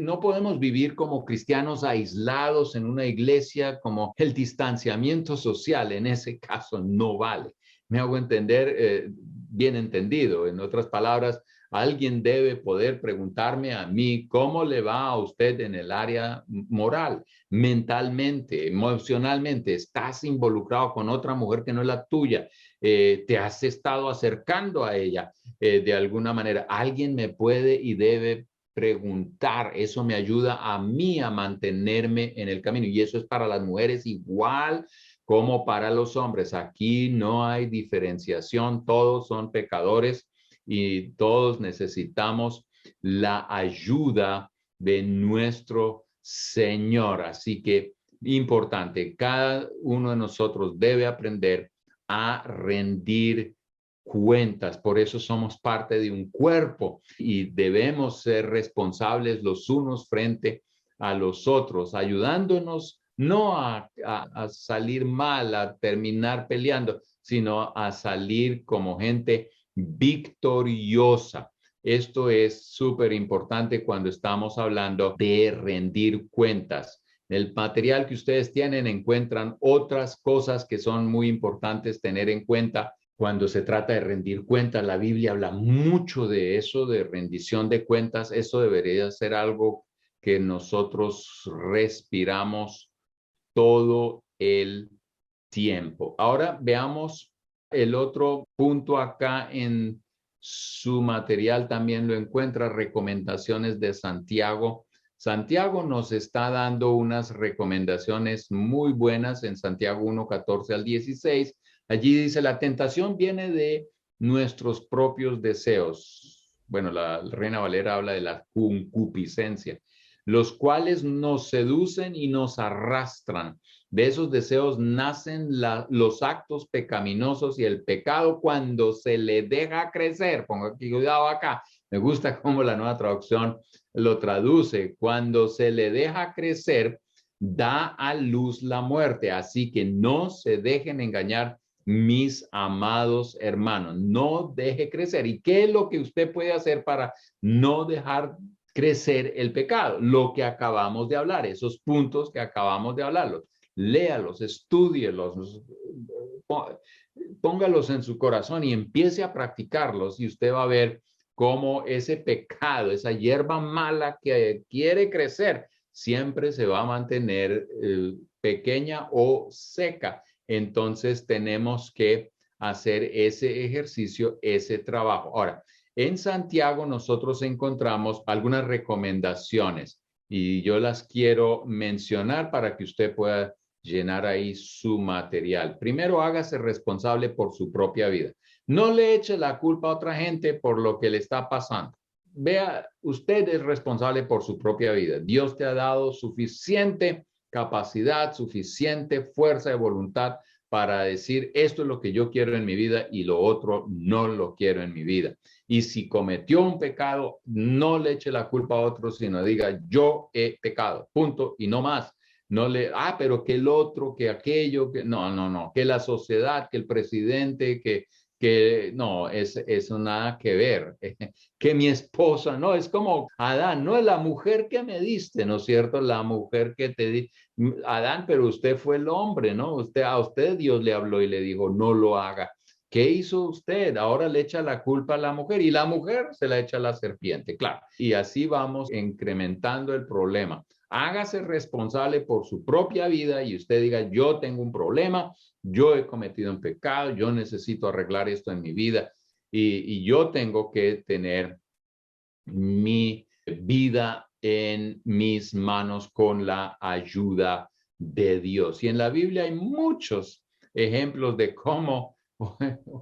[SPEAKER 2] No podemos vivir como cristianos aislados en una iglesia, como el distanciamiento social en ese caso no vale. Me hago entender, bien entendido. En otras palabras, alguien debe poder preguntarme a mí cómo le va a usted en el área moral, mentalmente, emocionalmente. ¿Estás involucrado con otra mujer que no es la tuya? ¿Te has estado acercando a ella de alguna manera? Alguien me puede y debe preguntar. Eso me ayuda a mí a mantenerme en el camino, y eso es para las mujeres igual como para los hombres. Aquí no hay diferenciación, todos son pecadores y todos necesitamos la ayuda de nuestro Señor. Así que importante, cada uno de nosotros debe aprender a rendir cuentas. Por eso somos parte de un cuerpo y debemos ser responsables los unos frente a los otros, ayudándonos no a salir mal, a terminar peleando, sino a salir como gente victoriosa. Esto es súper importante cuando estamos hablando de rendir cuentas. En el material que ustedes tienen encuentran otras cosas que son muy importantes tener en cuenta cuando se trata de rendir cuentas. La Biblia habla mucho de eso, de rendición de cuentas. Eso debería ser algo que nosotros respiramos todo el tiempo. Ahora veamos el otro punto acá en su material. También lo encuentra, recomendaciones de Santiago. Santiago nos está dando unas recomendaciones muy buenas en Santiago 1:14 al 16. Allí dice, la tentación viene de nuestros propios deseos. Bueno, la Reina Valera habla de la concupiscencia, los cuales nos seducen y nos arrastran. De esos deseos nacen los actos pecaminosos, y el pecado, cuando se le deja crecer, pongo aquí cuidado acá, me gusta cómo la Nueva Traducción lo traduce, cuando se le deja crecer, da a luz la muerte. Así que no se dejen engañar, mis amados hermanos, no deje crecer. ¿Y qué es lo que usted puede hacer para no dejar crecer el pecado? Lo que acabamos de hablar, esos puntos que acabamos de hablarlos. Léalos, estúdielos, póngalos en su corazón y empiece a practicarlos, y usted va a ver cómo ese pecado, esa hierba mala que quiere crecer, siempre se va a mantener pequeña o seca. Entonces tenemos que hacer ese ejercicio, ese trabajo. Ahora, en Santiago nosotros encontramos algunas recomendaciones y yo las quiero mencionar para que usted pueda llenar ahí su material. Primero, hágase responsable por su propia vida. No le eche la culpa a otra gente por lo que le está pasando. Vea, usted es responsable por su propia vida. Dios te ha dado suficiente capacidad, suficiente fuerza de voluntad para decir esto es lo que yo quiero en mi vida y lo otro no lo quiero en mi vida. Y si cometió un pecado, no le eche la culpa a otro, sino diga yo he pecado, punto y no más. No le, pero que el otro, que aquello, que no, que la sociedad, que el presidente, que no, eso nada que ver. Que mi esposa, no, es como Adán, no es la mujer que me diste, ¿no es cierto? La mujer que te di, Adán, pero usted fue el hombre, ¿no? A usted Dios le habló y le dijo, no lo haga. ¿Qué hizo usted? Ahora le echa la culpa a la mujer y la mujer se la echa a la serpiente, claro. Y así vamos incrementando el problema. Hágase responsable por su propia vida y usted diga, yo tengo un problema, yo he cometido un pecado, yo necesito arreglar esto en mi vida y yo tengo que tener mi vida en mis manos con la ayuda de Dios. Y en la Biblia hay muchos ejemplos de cómo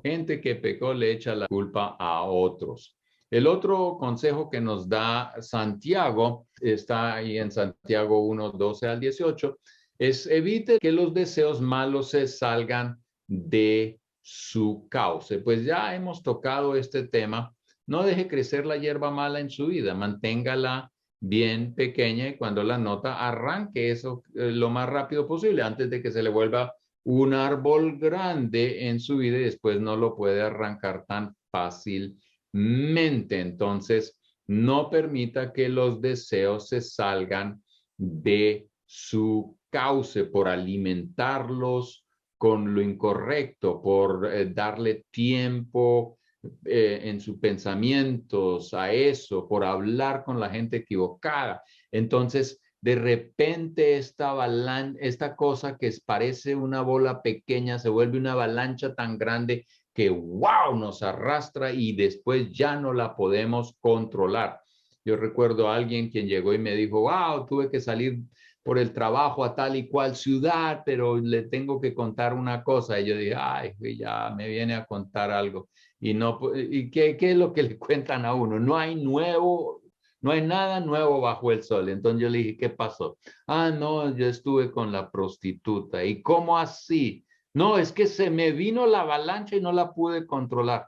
[SPEAKER 2] gente que pecó le echa la culpa a otros. El otro consejo que nos da Santiago, está ahí en Santiago 1, 12 al 18, es evite que los deseos malos se salgan de su cauce. Pues ya hemos tocado este tema. No deje crecer la hierba mala en su vida, manténgala bien pequeña y cuando la nota arranque eso lo más rápido posible antes de que se le vuelva un árbol grande en su vida y después no lo puede arrancar tan fácilmente. Entonces, no permita que los deseos se salgan de su cauce por alimentarlos con lo incorrecto, por darle tiempo en sus pensamientos a eso, por hablar con la gente equivocada. Entonces, de repente esta cosa que parece una bola pequeña se vuelve una avalancha tan grande que wow, nos arrastra y después ya no la podemos controlar. Yo recuerdo a alguien quien llegó y me dijo, wow, tuve que salir por el trabajo a tal y cual ciudad, pero le tengo que contar una cosa. Y yo dije, ay, ya me viene a contar algo. Y no, ¿y qué es lo que le cuentan a uno? No hay nada nuevo bajo el sol. Entonces yo le dije, ¿qué pasó? No, yo estuve con la prostituta. ¿Y cómo así? No, es que se me vino la avalancha y no la pude controlar.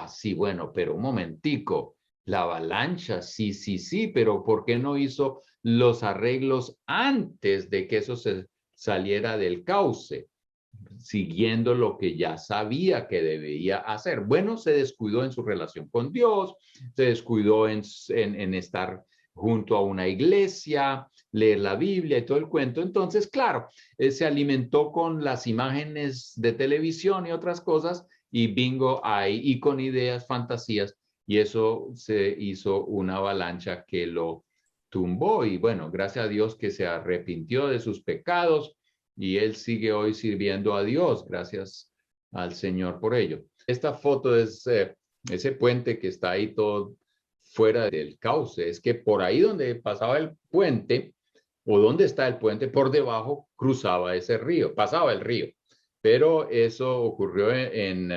[SPEAKER 2] Sí, bueno, pero un momentico. La avalancha, sí, pero ¿por qué no hizo los arreglos antes de que eso se saliera del cauce? Siguiendo lo que ya sabía que debía hacer. Bueno, se descuidó en su relación con Dios, se descuidó en estar junto a una iglesia, leer la Biblia y todo el cuento. Entonces, claro, se alimentó con las imágenes de televisión y otras cosas y bingo ahí, y con ideas, fantasías, y eso se hizo una avalancha que lo tumbó. Y bueno, gracias a Dios que se arrepintió de sus pecados y él sigue hoy sirviendo a Dios, gracias al Señor por ello. Esta foto es ese puente que está ahí todo fuera del cauce. Es que por ahí donde pasaba el puente, o donde está el puente, por debajo cruzaba ese río, pasaba el río. Pero eso ocurrió en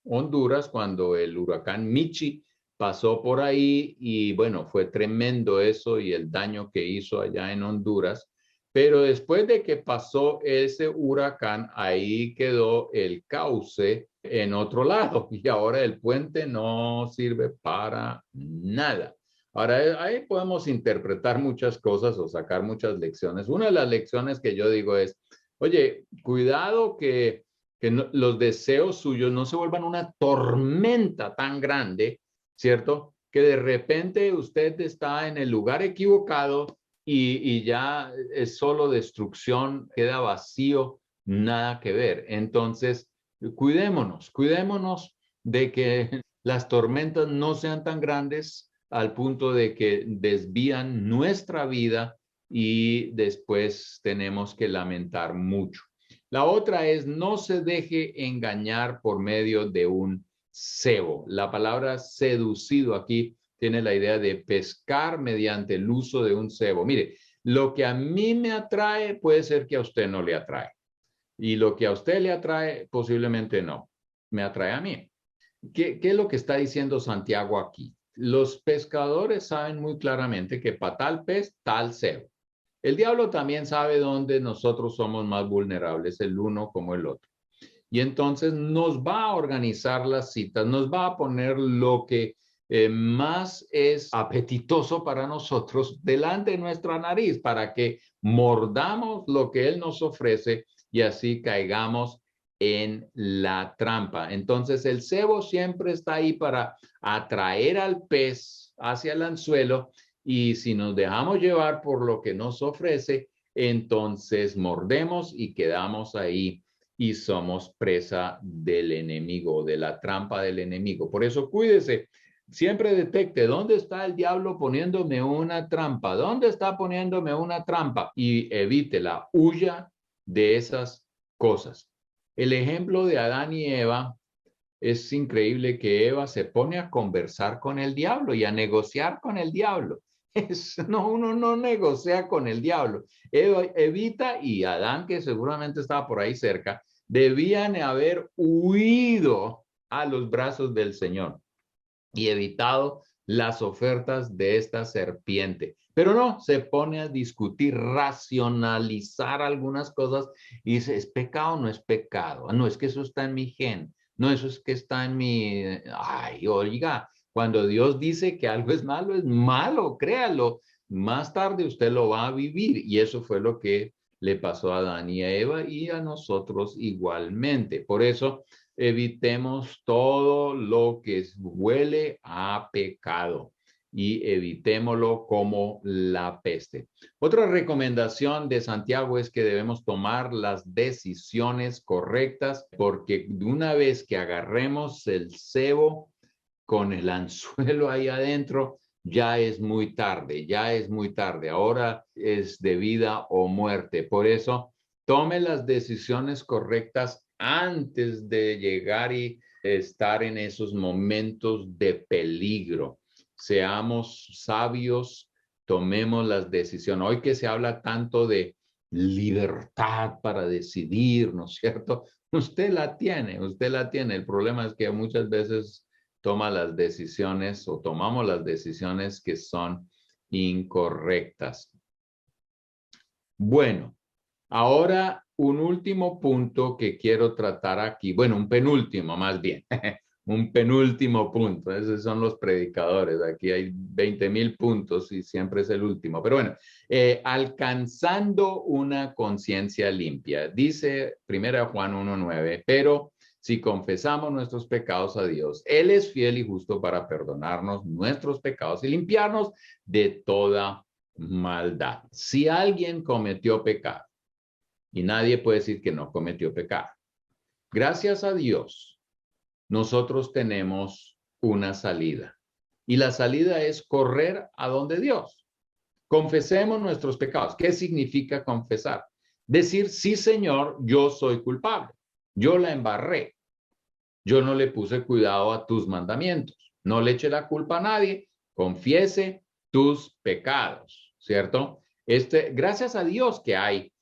[SPEAKER 2] Honduras cuando el huracán Michi pasó por ahí y bueno, fue tremendo eso y el daño que hizo allá en Honduras. Pero después de que pasó ese huracán, ahí quedó el cauce en otro lado y ahora el puente no sirve para nada. Ahora, ahí podemos interpretar muchas cosas o sacar muchas lecciones. Una de las lecciones que yo digo es, oye, cuidado que no, los deseos suyos no se vuelvan una tormenta tan grande, ¿cierto? Que de repente usted está en el lugar equivocado y ya es solo destrucción, queda vacío, nada que ver. Entonces, cuidémonos de que las tormentas no sean tan grandes al punto de que desvían nuestra vida y después tenemos que lamentar mucho. La otra es no se deje engañar por medio de un cebo. La palabra seducido aquí tiene la idea de pescar mediante el uso de un cebo. Mire, lo que a mí me atrae puede ser que a usted no le atrae. Y lo que a usted le atrae posiblemente no. Me atrae a mí. ¿Qué es lo que está diciendo Santiago aquí? Los pescadores saben muy claramente que para tal pez, tal cebo. El diablo también sabe dónde nosotros somos más vulnerables, el uno como el otro. Y entonces nos va a organizar las citas, nos va a poner lo que más es apetitoso para nosotros delante de nuestra nariz para que mordamos lo que él nos ofrece y así caigamos en la trampa. Entonces el cebo siempre está ahí para atraer al pez hacia el anzuelo y si nos dejamos llevar por lo que nos ofrece, entonces mordemos y quedamos ahí y somos presa del enemigo, de la trampa del enemigo. Por eso cuídese, siempre detecte dónde está el diablo poniéndome una trampa, dónde está poniéndome una trampa y evítela, huya de esas cosas. El ejemplo de Adán y Eva es increíble que Eva se pone a conversar con el diablo y a negociar con el diablo. No, uno no negocia con el diablo. Eva evita y Adán, que seguramente estaba por ahí cerca, debían haber huido a los brazos del Señor y evitado las ofertas de esta serpiente. Pero no, se pone a discutir, racionalizar algunas cosas y dice, ¿es pecado o no es pecado? No, es que eso está en mi gen. No, eso es que está en mi... Ay, oiga, cuando Dios dice que algo es malo, créalo. Más tarde usted lo va a vivir y eso fue lo que le pasó a Adán y a Eva y a nosotros igualmente. Por eso evitemos todo lo que huele a pecado y evitémoslo como la peste. Otra recomendación de Santiago es que debemos tomar las decisiones correctas porque de una vez que agarremos el cebo con el anzuelo ahí adentro, ya es muy tarde, ya es muy tarde. Ahora es de vida o muerte. Por eso, tome las decisiones correctas antes de llegar y estar en esos momentos de peligro. Seamos sabios, tomemos las decisiones. Hoy que se habla tanto de libertad para decidir, ¿no es cierto? Usted la tiene, usted la tiene. El problema es que muchas veces toma las decisiones o tomamos las decisiones que son incorrectas. Bueno, ahora un último punto que quiero tratar aquí, bueno, un penúltimo más bien, un penúltimo punto, esos son los predicadores, aquí hay 20,000 puntos y siempre es el último, pero bueno, alcanzando una conciencia limpia, dice 1 Juan 1:9, pero si confesamos nuestros pecados a Dios, Él es fiel y justo para perdonarnos nuestros pecados y limpiarnos de toda maldad. Si alguien cometió pecado, y nadie puede decir que no cometió pecado, gracias a Dios, nosotros tenemos una salida. Y la salida es correr a donde Dios. Confesemos nuestros pecados. ¿Qué significa confesar? Decir, sí, Señor, yo soy culpable. Yo la embarré. Yo no le puse cuidado a tus mandamientos. No le eche la culpa a nadie. Confiese tus pecados, ¿cierto? Gracias a Dios que hay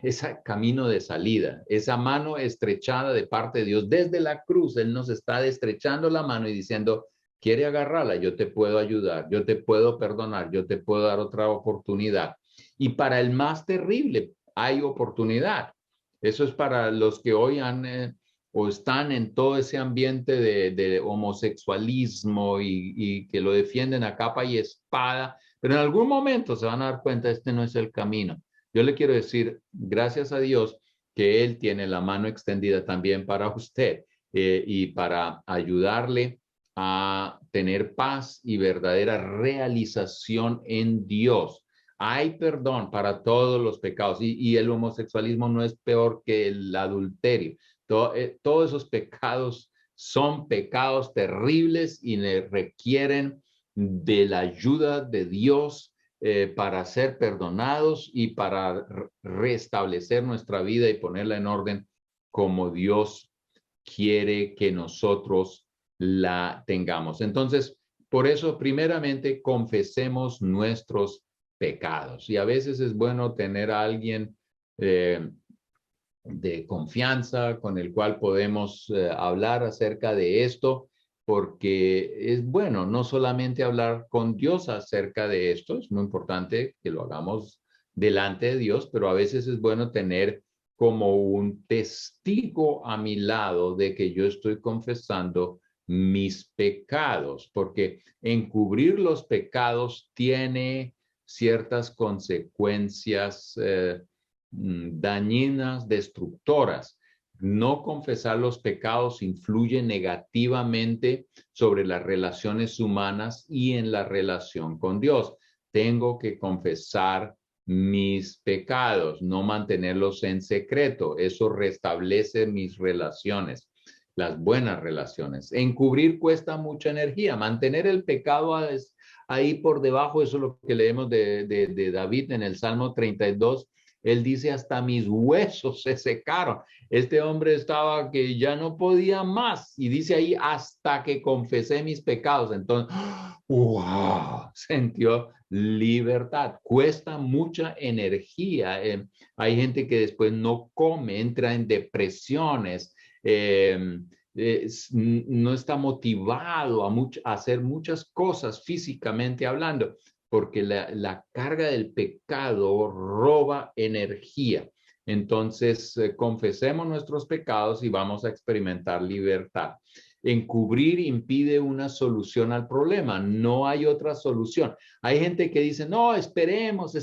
[SPEAKER 2] ese camino de salida, esa mano estrechada de parte de Dios desde la cruz. Él nos está estrechando la mano y diciendo, quiere agarrarla, yo te puedo ayudar, yo te puedo perdonar, yo te puedo dar otra oportunidad. Y para el más terrible hay oportunidad. Eso es para los que hoy han o están en todo ese ambiente de homosexualismo y que lo defienden a capa y espada, pero en algún momento se van a dar cuenta, este no es el camino. Yo le quiero decir, gracias a Dios, que Él tiene la mano extendida también para usted y para ayudarle a tener paz y verdadera realización en Dios. Hay perdón para todos los pecados y el homosexualismo no es peor que el adulterio. Todos esos pecados son pecados terribles y requieren de la ayuda de Dios para ser perdonados y para restablecer nuestra vida y ponerla en orden como Dios quiere que nosotros la tengamos. Entonces, por eso, primeramente, confesemos nuestros pecados. Y a veces es bueno tener a alguien de confianza con el cual podemos hablar acerca de esto, porque es bueno no solamente hablar con Dios acerca de esto, es muy importante que lo hagamos delante de Dios, pero a veces es bueno tener como un testigo a mi lado de que yo estoy confesando mis pecados, porque encubrir los pecados tiene ciertas consecuencias dañinas, destructoras. No confesar los pecados influye negativamente sobre las relaciones humanas y en la relación con Dios. Tengo que confesar mis pecados, no mantenerlos en secreto. Eso restablece mis relaciones, las buenas relaciones. Encubrir cuesta mucha energía. Mantener el pecado ahí por debajo, eso es lo que leemos de David en el Salmo 32. Él dice, hasta mis huesos se secaron. Este hombre estaba que ya no podía más. Y dice ahí, hasta que confesé mis pecados. Entonces, wow, sintió libertad. Cuesta mucha energía. Hay gente que después no come, entra en depresiones. No está motivado a hacer muchas cosas físicamente hablando, porque la carga del pecado roba energía. Entonces, confesemos nuestros pecados y vamos a experimentar libertad. Encubrir impide una solución al problema. No hay otra solución. Hay gente que dice, no, esperemos,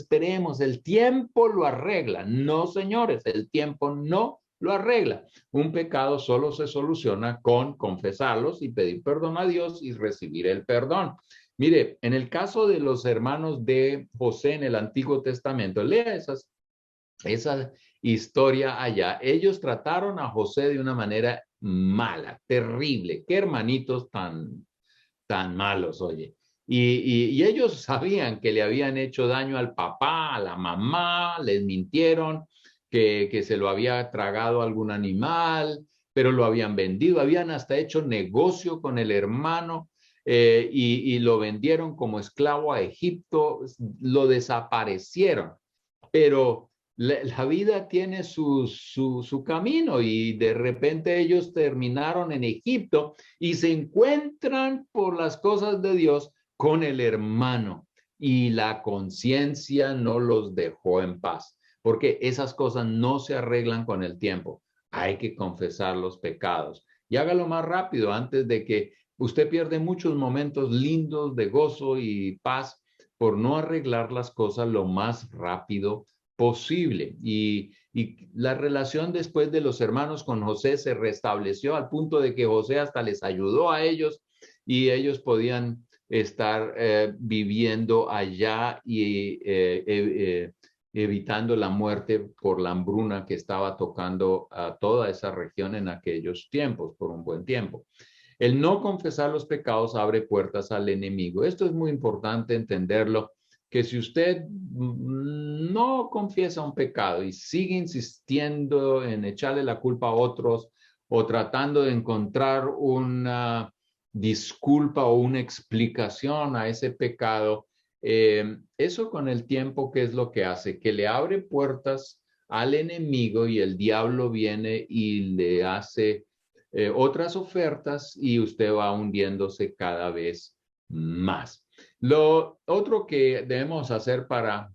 [SPEAKER 2] el tiempo lo arregla. No, señores, el tiempo no lo arregla. Un pecado solo se soluciona con confesarlos y pedir perdón a Dios y recibir el perdón. Mire, en el caso de los hermanos de José en el Antiguo Testamento, lea esa historia allá. Ellos trataron a José de una manera mala, terrible. Qué hermanitos tan malos, oye. Y ellos sabían que le habían hecho daño al papá, a la mamá, les mintieron, que se lo había tragado algún animal, pero lo habían vendido, habían hasta hecho negocio con el hermano. Y lo vendieron como esclavo a Egipto, lo desaparecieron. Pero la vida tiene su camino y de repente ellos terminaron en Egipto y se encuentran por las cosas de Dios con el hermano y la conciencia no los dejó en paz, porque esas cosas no se arreglan con el tiempo. Hay que confesar los pecados y hágalo más rápido antes de que usted pierde muchos momentos lindos de gozo y paz por no arreglar las cosas lo más rápido posible. Y la relación después de los hermanos con José se restableció al punto de que José hasta les ayudó a ellos y ellos podían estar viviendo allá y evitando la muerte por la hambruna que estaba tocando a toda esa región en aquellos tiempos, por un buen tiempo. El no confesar los pecados abre puertas al enemigo. Esto es muy importante entenderlo, que si usted no confiesa un pecado y sigue insistiendo en echarle la culpa a otros o tratando de encontrar una disculpa o una explicación a ese pecado, eso con el tiempo, ¿qué es lo que hace? Que le abre puertas al enemigo y el diablo viene y le hace otras ofertas y usted va hundiéndose cada vez más. Lo otro que debemos hacer para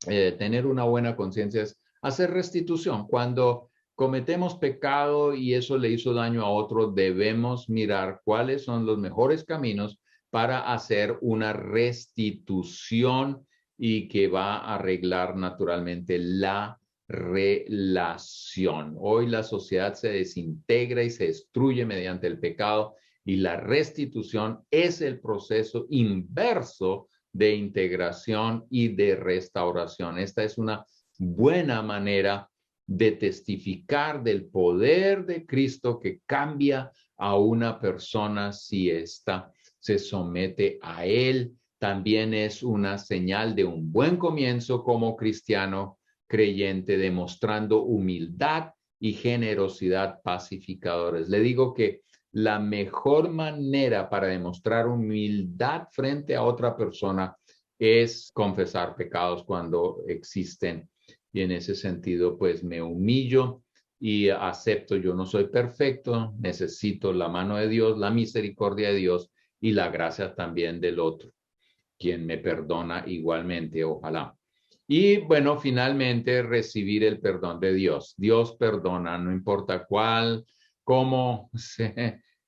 [SPEAKER 2] tener una buena conciencia es hacer restitución. Cuando cometemos pecado y eso le hizo daño a otro, debemos mirar cuáles son los mejores caminos para hacer una restitución y que va a arreglar naturalmente la relación. Hoy la sociedad se desintegra y se destruye mediante el pecado y la restitución es el proceso inverso de integración y de restauración. Esta es una buena manera de testificar del poder de Cristo que cambia a una persona si ésta se somete a él. También es una señal de un buen comienzo como cristiano creyente, demostrando humildad y generosidad pacificadores. Le digo que la mejor manera para demostrar humildad frente a otra persona es confesar pecados cuando existen. Y en ese sentido, pues me humillo y acepto, yo no soy perfecto, necesito la mano de Dios, la misericordia de Dios y la gracia también del otro, quien me perdona igualmente, ojalá. Y bueno, finalmente recibir el perdón de Dios. Dios perdona, no importa cuál, cómo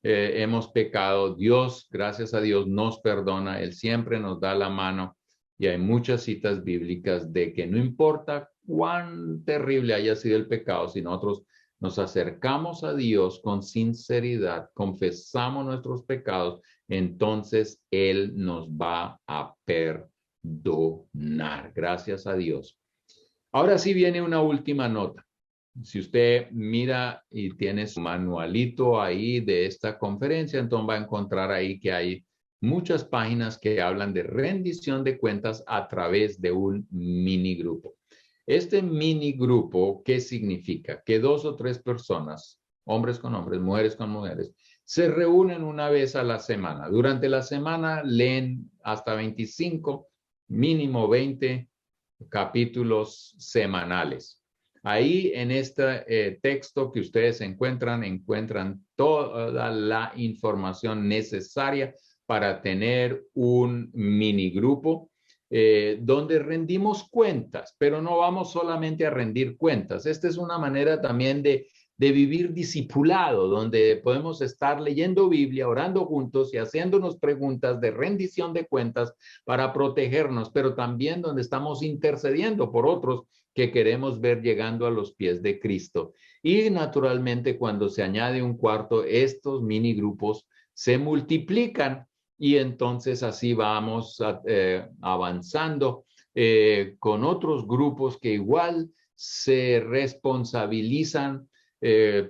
[SPEAKER 2] hemos pecado. Dios, gracias a Dios, nos perdona. Él siempre nos da la mano. Y hay muchas citas bíblicas de que no importa cuán terrible haya sido el pecado, si nosotros nos acercamos a Dios con sinceridad, confesamos nuestros pecados, entonces Él nos va a perdonar. Gracias a Dios. Ahora sí viene una última nota. Si usted mira y tiene su manualito ahí de esta conferencia, entonces va a encontrar ahí que hay muchas páginas que hablan de rendición de cuentas a través de un mini grupo. Este mini grupo, ¿qué significa? Que 2 o 3 personas, hombres con hombres, mujeres con mujeres, se reúnen una vez a la semana. Durante la semana leen hasta 25, mínimo 20 capítulos semanales. Ahí en este texto que ustedes encuentran toda la información necesaria para tener un mini grupo donde rendimos cuentas, pero no vamos solamente a rendir cuentas. Esta es una manera también de vivir discipulado, donde podemos estar leyendo Biblia, orando juntos y haciéndonos preguntas de rendición de cuentas para protegernos, pero también donde estamos intercediendo por otros que queremos ver llegando a los pies de Cristo. Y naturalmente cuando se añade un cuarto, estos mini grupos se multiplican y entonces así vamos avanzando con otros grupos que igual se responsabilizan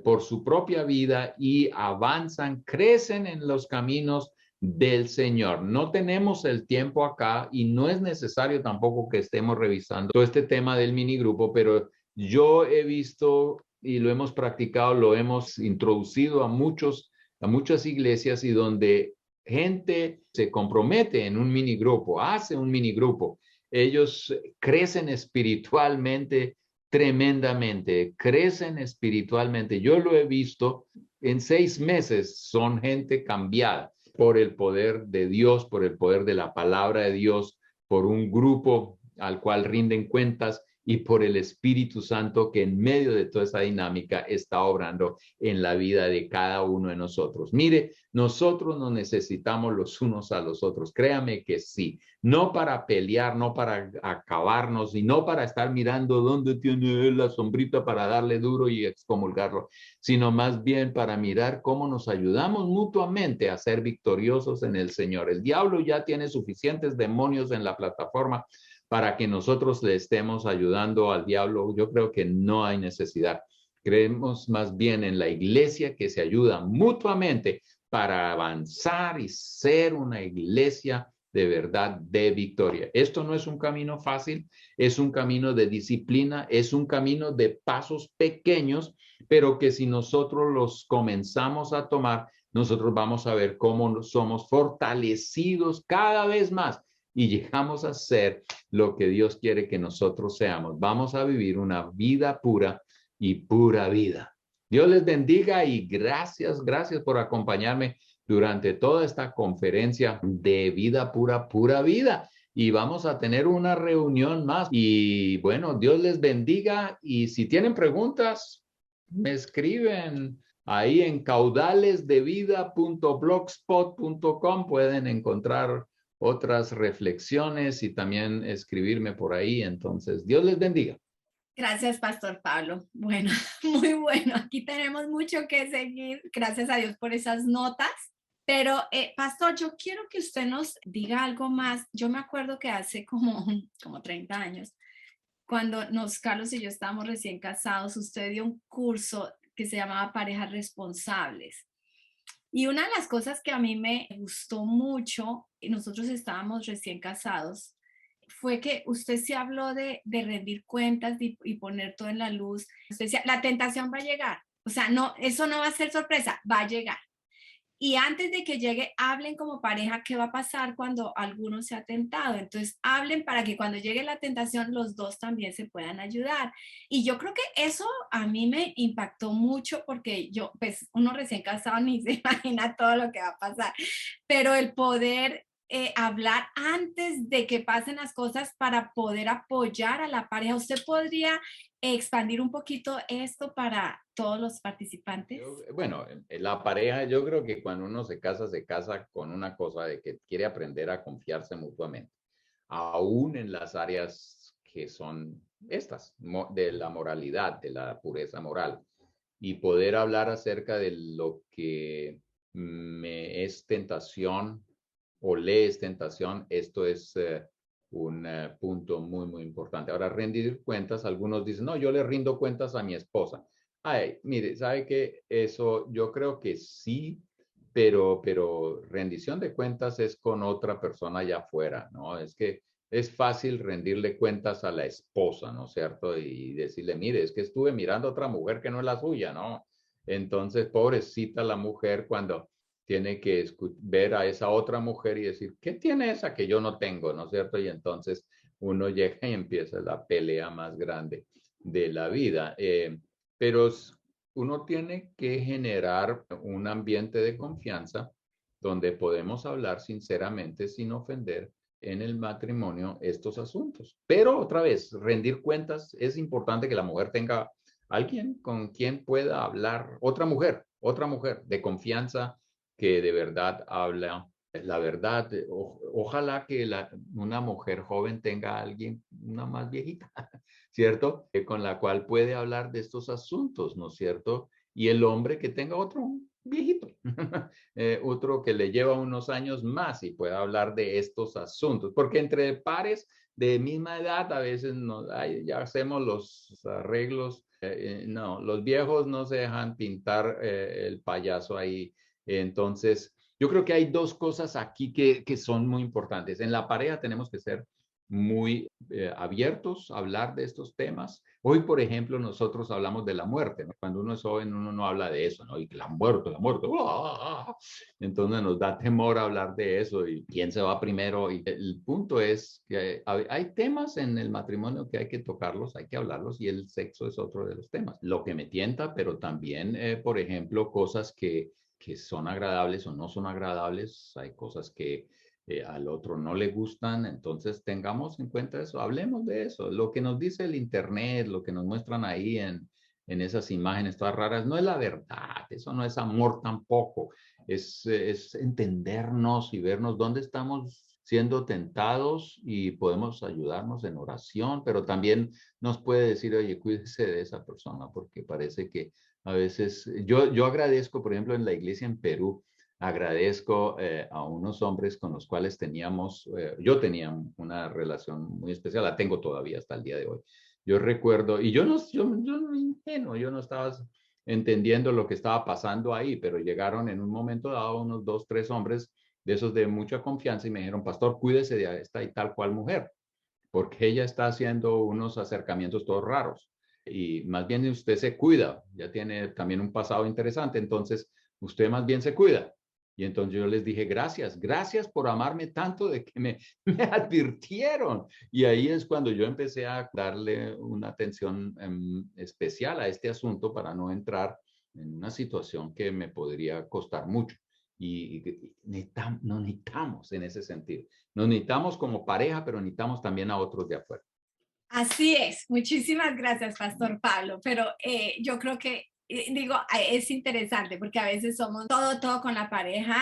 [SPEAKER 2] por su propia vida y avanzan, crecen en los caminos del Señor. No tenemos el tiempo acá y no es necesario tampoco que estemos revisando todo este tema del minigrupo, pero yo he visto y lo hemos practicado, lo hemos introducido a muchas iglesias y donde gente se compromete en un minigrupo, hace un minigrupo, ellos crecen espiritualmente tremendamente, crecen espiritualmente. Yo lo he visto en 6 meses, son gente cambiada por el poder de Dios, por el poder de la palabra de Dios, por un grupo al cual rinden cuentas y por el Espíritu Santo que en medio de toda esa dinámica está obrando en la vida de cada uno de nosotros. Mire, nosotros nos necesitamos los unos a los otros, créame que sí, no para pelear, no para acabarnos y no para estar mirando dónde tiene la sombrita para darle duro y excomulgarlo, sino más bien para mirar cómo nos ayudamos mutuamente a ser victoriosos en el Señor. El diablo ya tiene suficientes demonios en la plataforma para que nosotros le estemos ayudando al diablo. Yo creo que no hay necesidad. Creemos más bien en la iglesia que se ayuda mutuamente para avanzar y ser una iglesia de verdad de victoria. Esto no es un camino fácil, es un camino de disciplina, es un camino de pasos pequeños, pero que si nosotros los comenzamos a tomar, nosotros vamos a ver cómo somos fortalecidos cada vez más y llegamos a ser lo que Dios quiere que nosotros seamos. Vamos a vivir una vida pura y pura vida. Dios les bendiga y gracias por acompañarme durante toda esta conferencia de vida pura, pura vida. Y vamos a tener una reunión más. Y bueno, Dios les bendiga. Y si tienen preguntas, me escriben ahí en caudalesdevida.blogspot.com. Pueden encontrar otras reflexiones y también escribirme por ahí. Entonces, Dios les bendiga.
[SPEAKER 1] Gracias, Pastor Pablo. Bueno, muy bueno. Aquí tenemos mucho que seguir. Gracias a Dios por esas notas. Pero, Pastor, yo quiero que usted nos diga algo más. Yo me acuerdo que hace como 30 años, cuando Carlos y yo estábamos recién casados, usted dio un curso que se llamaba Parejas Responsables. Y una de las cosas que a mí me gustó mucho, y nosotros estábamos recién casados, fue que usted se habló de rendir cuentas y poner todo en la luz. Usted decía, la tentación va a llegar. O sea, no, eso no va a ser sorpresa, va a llegar. Y antes de que llegue, hablen como pareja qué va a pasar cuando alguno se ha tentado. Entonces, hablen para que cuando llegue la tentación, los dos también se puedan ayudar. Y yo creo que eso a mí me impactó mucho porque yo, pues uno recién casado ni se imagina todo lo que va a pasar, pero el poder hablar antes de que pasen las cosas para poder apoyar a la pareja. ¿Usted podría expandir un poquito esto para todos los participantes?
[SPEAKER 2] Bueno, la pareja, yo creo que cuando uno se casa con una cosa de que quiere aprender a confiarse mutuamente, aún en las áreas que son estas, de la moralidad, de la pureza moral, y poder hablar acerca de lo que me es tentación o le es tentación, esto es un punto muy, muy importante. Ahora, rendir cuentas, algunos dicen, no, yo le rindo cuentas a mi esposa. Ay, mire, ¿sabe qué? Eso yo creo que sí, pero rendición de cuentas es con otra persona allá afuera, ¿no? Es que es fácil rendirle cuentas a la esposa, ¿no es cierto? Y decirle, mire, es que estuve mirando a otra mujer que no es la suya, ¿no? Entonces, pobrecita la mujer cuando tiene que ver a esa otra mujer y decir, ¿qué tiene esa que yo no tengo? ¿No es cierto? Y entonces uno llega y empieza la pelea más grande de la vida. Pero uno tiene que generar un ambiente de confianza donde podemos hablar sinceramente sin ofender en el matrimonio estos asuntos. Pero otra vez, rendir cuentas, es importante que la mujer tenga alguien con quien pueda hablar, otra mujer de confianza que de verdad habla la verdad. Ojalá que una mujer joven tenga a alguien, una más viejita, ¿cierto? Con la cual puede hablar de estos asuntos, ¿no es cierto? Y el hombre que tenga otro viejito, otro que le lleva unos años más y pueda hablar de estos asuntos, porque entre pares de misma edad a veces ya hacemos los arreglos, no, los viejos no se dejan pintar el payaso ahí. Entonces, yo creo que hay dos cosas aquí que son muy importantes. En la pareja tenemos que ser muy abiertos a hablar de estos temas. Hoy, por ejemplo, nosotros hablamos de la muerte, ¿no? Cuando uno es joven, uno no habla de eso, ¿no? Y que la muerte. ¡Ah! Entonces nos da temor hablar de eso y quién se va primero. Y el punto es que hay temas en el matrimonio que hay que tocarlos, hay que hablarlos y el sexo es otro de los temas. Lo que me tienta, pero también, por ejemplo, cosas que son agradables o no son agradables. Hay cosas que al otro no le gustan, entonces tengamos en cuenta eso, hablemos de eso. Lo que nos dice el Internet, lo que nos muestran ahí en esas imágenes todas raras, no es la verdad, eso no es amor tampoco, es entendernos y vernos dónde estamos siendo tentados y podemos ayudarnos en oración, pero también nos puede decir, oye, cuídese de esa persona, porque parece que a veces, yo agradezco, por ejemplo, en la iglesia en Perú, agradezco a unos hombres con los cuales yo tenía una relación muy especial, la tengo todavía hasta el día de hoy. Yo recuerdo, y yo no ingenuo, yo no estaba entendiendo lo que estaba pasando ahí, pero llegaron en un momento dado unos dos, tres hombres de esos de mucha confianza y me dijeron, pastor, cuídese de esta y tal cual mujer, porque ella está haciendo unos acercamientos todos raros. Y más bien usted se cuida, ya tiene también un pasado interesante, entonces usted más bien se cuida. Y entonces yo les dije, gracias por amarme tanto de que me advirtieron. Y ahí es cuando yo empecé a darle una atención especial a este asunto para no entrar en una situación que me podría costar mucho. Y nos necesitamos en ese sentido. Nos necesitamos como pareja, pero necesitamos también a otros de afuera.
[SPEAKER 1] Así es, muchísimas gracias, Pastor Pablo, pero yo creo que, digo, es interesante porque a veces somos todo con la pareja,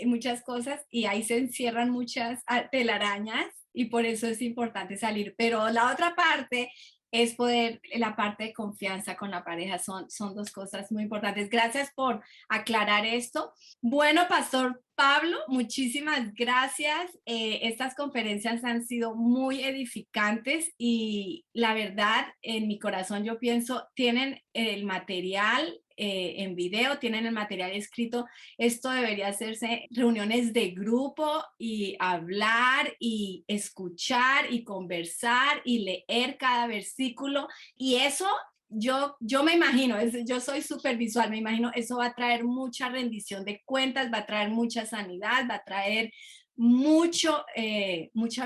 [SPEAKER 1] muchas cosas, y ahí se encierran muchas telarañas y por eso es importante salir, pero la otra parte es poder, la parte de confianza con la pareja, son dos cosas muy importantes. Gracias por aclarar esto. Bueno, Pastor Pablo, muchísimas gracias. Estas conferencias han sido muy edificantes y la verdad, en mi corazón yo pienso, tienen el material en video, tienen el material escrito. Esto debería hacerse reuniones de grupo y hablar y escuchar y conversar y leer cada versículo. Y eso yo me imagino, yo soy súper visual, me imagino eso va a traer mucha rendición de cuentas, va a traer mucha sanidad, va a traer mucha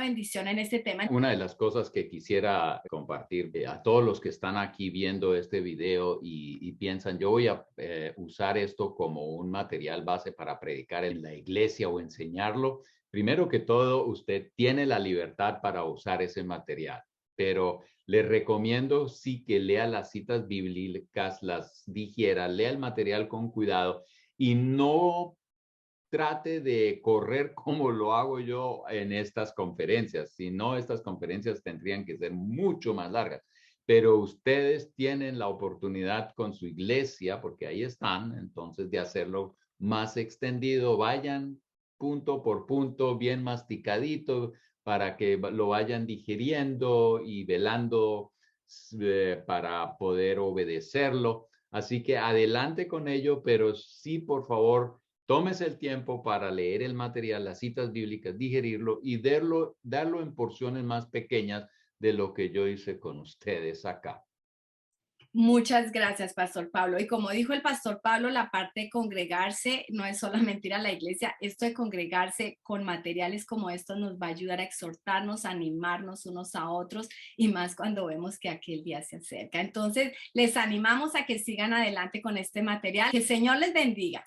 [SPEAKER 1] bendición en este tema.
[SPEAKER 2] Una de las cosas que quisiera compartir a todos los que están aquí viendo este video y piensan, yo voy a usar esto como un material base para predicar en la iglesia o enseñarlo. Primero que todo, usted tiene la libertad para usar ese material, pero le recomiendo sí que lea las citas bíblicas, las digiera, lea el material con cuidado y no trate de correr como lo hago yo en estas conferencias. Si no, estas conferencias tendrían que ser mucho más largas. Pero ustedes tienen la oportunidad con su iglesia, porque ahí están, entonces de hacerlo más extendido. Vayan punto por punto, bien masticadito, para que lo vayan digiriendo y velando para poder obedecerlo. Así que adelante con ello, pero sí, por favor, tómese el tiempo para leer el material, las citas bíblicas, digerirlo y darlo en porciones más pequeñas de lo que yo hice con ustedes acá.
[SPEAKER 1] Muchas gracias, Pastor Pablo. Y como dijo el Pastor Pablo, la parte de congregarse no es solamente ir a la iglesia. Esto de congregarse con materiales como estos nos va a ayudar a exhortarnos, a animarnos unos a otros y más cuando vemos que aquel día se acerca. Entonces, les animamos a que sigan adelante con este material. Que el Señor les bendiga.